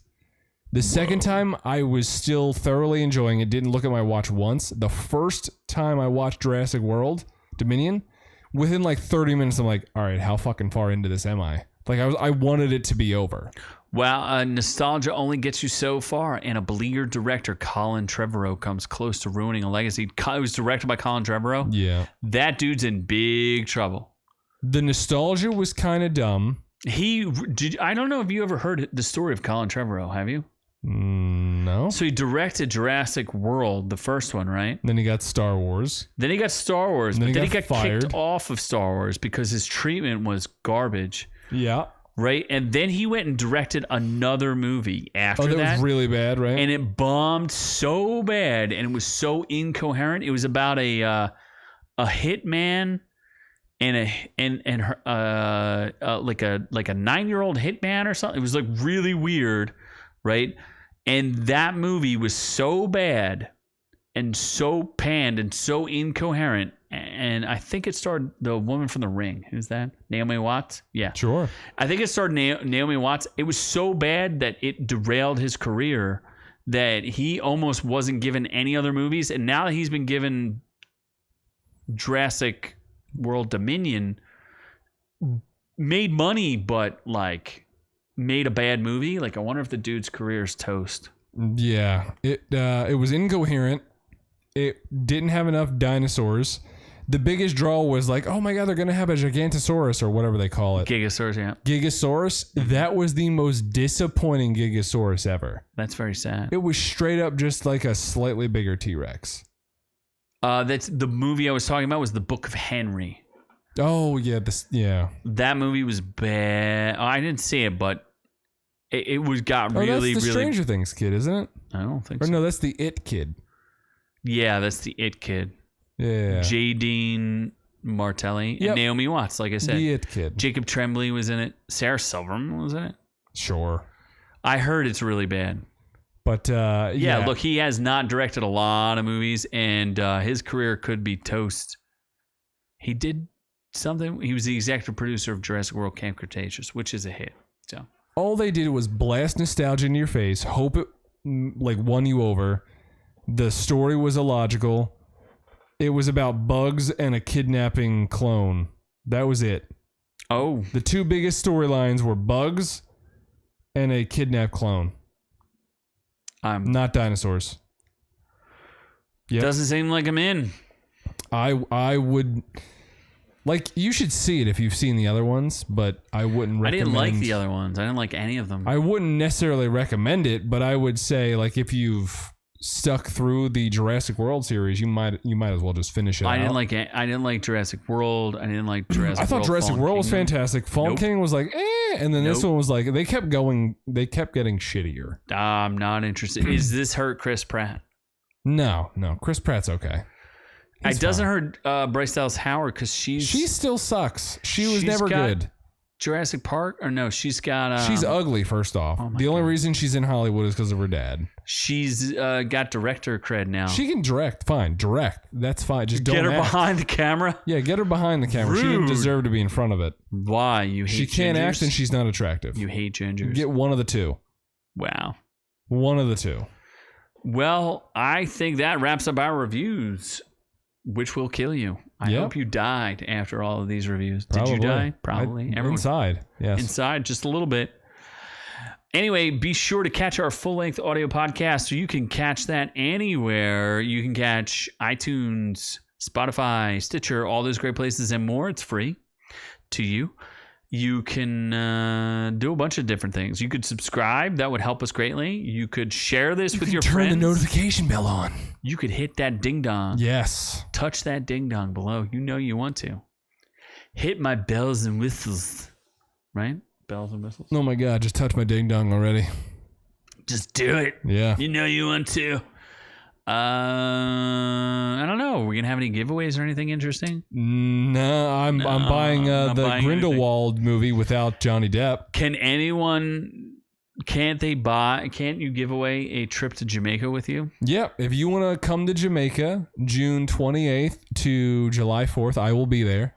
The second time, I was still thoroughly enjoying it. Didn't look at my watch once. The first time I watched Jurassic World Dominion, within like 30 minutes, I'm like, all right, how fucking far into this am I? Like I wanted it to be over.
Well, nostalgia only gets you so far, and a beleaguered director, Colin Trevorrow, comes close to ruining a legacy. It was directed by Colin Trevorrow.
Yeah.
That dude's in big trouble.
The nostalgia was kind of dumb.
I don't know if you ever heard the story of Colin Trevorrow, have you?
No.
So he directed Jurassic World, the first one, right?
Then he got Star Wars.
Then he got Star Wars,
Then
but then he got
fired.
kicked off of Star Wars because his treatment was garbage.
Yeah.
Right? And then he went and directed another movie after that.
Oh, that was really bad, right?
And it bombed so bad, and it was so incoherent. It was about a hitman and like a 9-year-old hitman or something. It was like really weird, right? And that movie was so bad and so panned and so incoherent. And I think it starred the woman from The Ring. Who's that? Naomi Watts? Yeah.
Sure.
I think it starred Naomi Watts. It was so bad that it derailed his career that he almost wasn't given any other movies. And now that he's been given Jurassic World Dominion, made money, but like made a bad movie. Like, I wonder if the dude's career is toast.
Yeah. It was incoherent. It didn't have enough dinosaurs. The biggest draw was like, oh my God, they're going to have a Gigantosaurus or whatever they call it.
Gigasaurus, yeah.
Gigasaurus. That was the most disappointing Gigasaurus ever.
That's very sad.
It was straight up just like a slightly bigger T-Rex.
That's the movie I was talking about was The Book of Henry.
Oh, yeah. Yeah.
That movie was bad. I didn't see it, but it got really,
that's the
really...
Stranger Things kid, isn't it?
I don't think
Or
so.
no, that's the It kid.
Yeah, that's the It kid.
Yeah.
J. Dean Martelli and
Yep.
Naomi Watts, like I said.
The It kid.
Jacob Tremblay was in it. Sarah Silverman was in it.
Sure.
I heard it's really bad.
But
Yeah, look, he has not directed a lot of movies, and his career could be toast. He did something. He was the executive producer of Jurassic World Camp Cretaceous, which is a hit. So
all they did was blast nostalgia in your face, hope it like won you over. The story was illogical. It was about bugs and a kidnapping clone. That was it.
Oh.
The two biggest storylines were bugs and a kidnapped clone. Not dinosaurs. Yep.
Doesn't seem like I'm in.
I would... Like, you should see it if you've seen the other ones, but I wouldn't recommend...
I didn't like the other ones. I didn't like any of them.
I wouldn't necessarily recommend it, but I would say, like, if you've stuck through the Jurassic World series, you might as well just finish it.
I didn't like Jurassic World. I didn't like Jurassic.
I thought
World,
Jurassic
Fallen
World was
Kingdom.
fantastic. Fallen King was like, and then this one was like, they kept getting shittier.
I'm not interested. Is this hurt Chris Pratt?
No, Chris Pratt's okay.
It doesn't hurt Bryce Dallas Howard because she
still sucks. She was never good.
Jurassic Park, or no? She's got.
She's ugly. First off, the only reason she's in Hollywood is because of her dad.
She's got director cred now.
She can direct. Fine, direct. That's fine. Just don't
get her
act.
Behind the camera.
Yeah, get her behind the camera.
Rude.
She didn't deserve to be in front of it.
Why? You hate
She can't
gingers?
act and she's not attractive.
You hate gingers.
Get one of the two.
Wow.
One of the two.
Well, I think that wraps up our reviews, which will kill you. I hope you died after all of these reviews. Did you die? Probably. Everyone
Inside. Yes.
Inside, just a little bit. Anyway, be sure to catch our full-length audio podcast. So you can catch that anywhere. You can catch iTunes, Spotify, Stitcher, all those great places and more. It's free to you. You can do a bunch of different things. You could subscribe. That would help us greatly. You could share this with your friends.
Turn the notification bell on.
You could hit that ding-dong.
Yes.
Touch that ding-dong below. You know you want to. Hit my bells and whistles. Right? Bells and whistles.
Oh my God, just touch my ding dong already.
Just do it.
Yeah.
You know you want to. I don't know. Are we gonna have any giveaways or anything interesting?
No, I'm buying the Grindelwald movie without Johnny Depp.
Can't you give away a trip to Jamaica with you?
Yep. If you want to come to Jamaica, June 28th to July 4th, I will be there.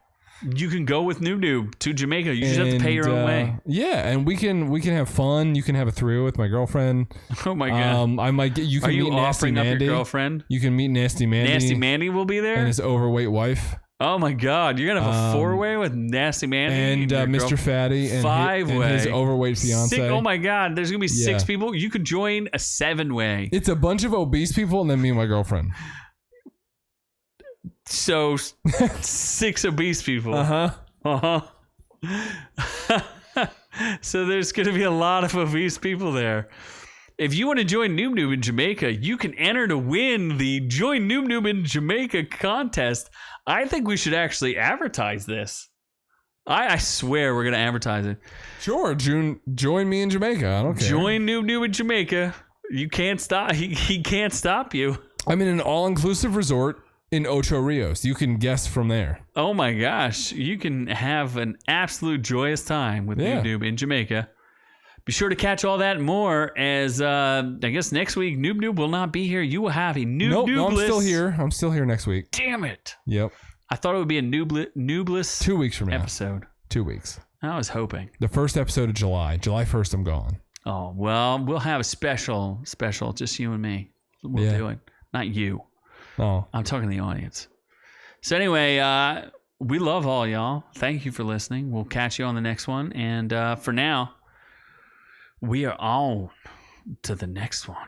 You can go with Noob to Jamaica. You just have to pay your own way.
Yeah, and we can have fun. You can have a thrill with my girlfriend.
Oh my God!
I might get you. Can
Are you
meet Nasty
offering
Mandy.
up your girlfriend?
You can meet Nasty Mandy.
Nasty Mandy will be there,
and his overweight wife.
Oh my God! You're gonna have a four-way with Nasty Mandy
and Mr. Fatty and
five-way
his overweight fiance.
Oh my God! There's gonna be 6 people. You could join a 7-way.
It's a bunch of obese people and then me and my girlfriend.
So 6 obese people. So there's going to be a lot of obese people there. If you want to join Noob in Jamaica, you can enter to win the Join Noob in Jamaica contest. I think we should actually advertise this. I swear we're going to advertise it.
Sure, join me in Jamaica. I don't care.
Join Noob in Jamaica. You can't stop. He can't stop you.
I'm in an all-inclusive resort in Ocho Rios. You can guess from there.
Oh my gosh. You can have an absolute joyous time with Noob in Jamaica. Be sure to catch all that and more as I guess next week Noob will not be here. You will have a No, I'm
still here. I'm still here next week.
Damn it.
Yep.
I thought it would be a Noobless
2 weeks from now.
episode.
2 weeks.
I was hoping.
The first episode of July 1st, I'm gone.
Oh, well, we'll have a special, just you and me. We'll do it. Not you.
Oh.
I'm talking to the audience. So anyway, we love all y'all. Thank you for listening. We'll catch you on the next one. And for now, we are on to the next one.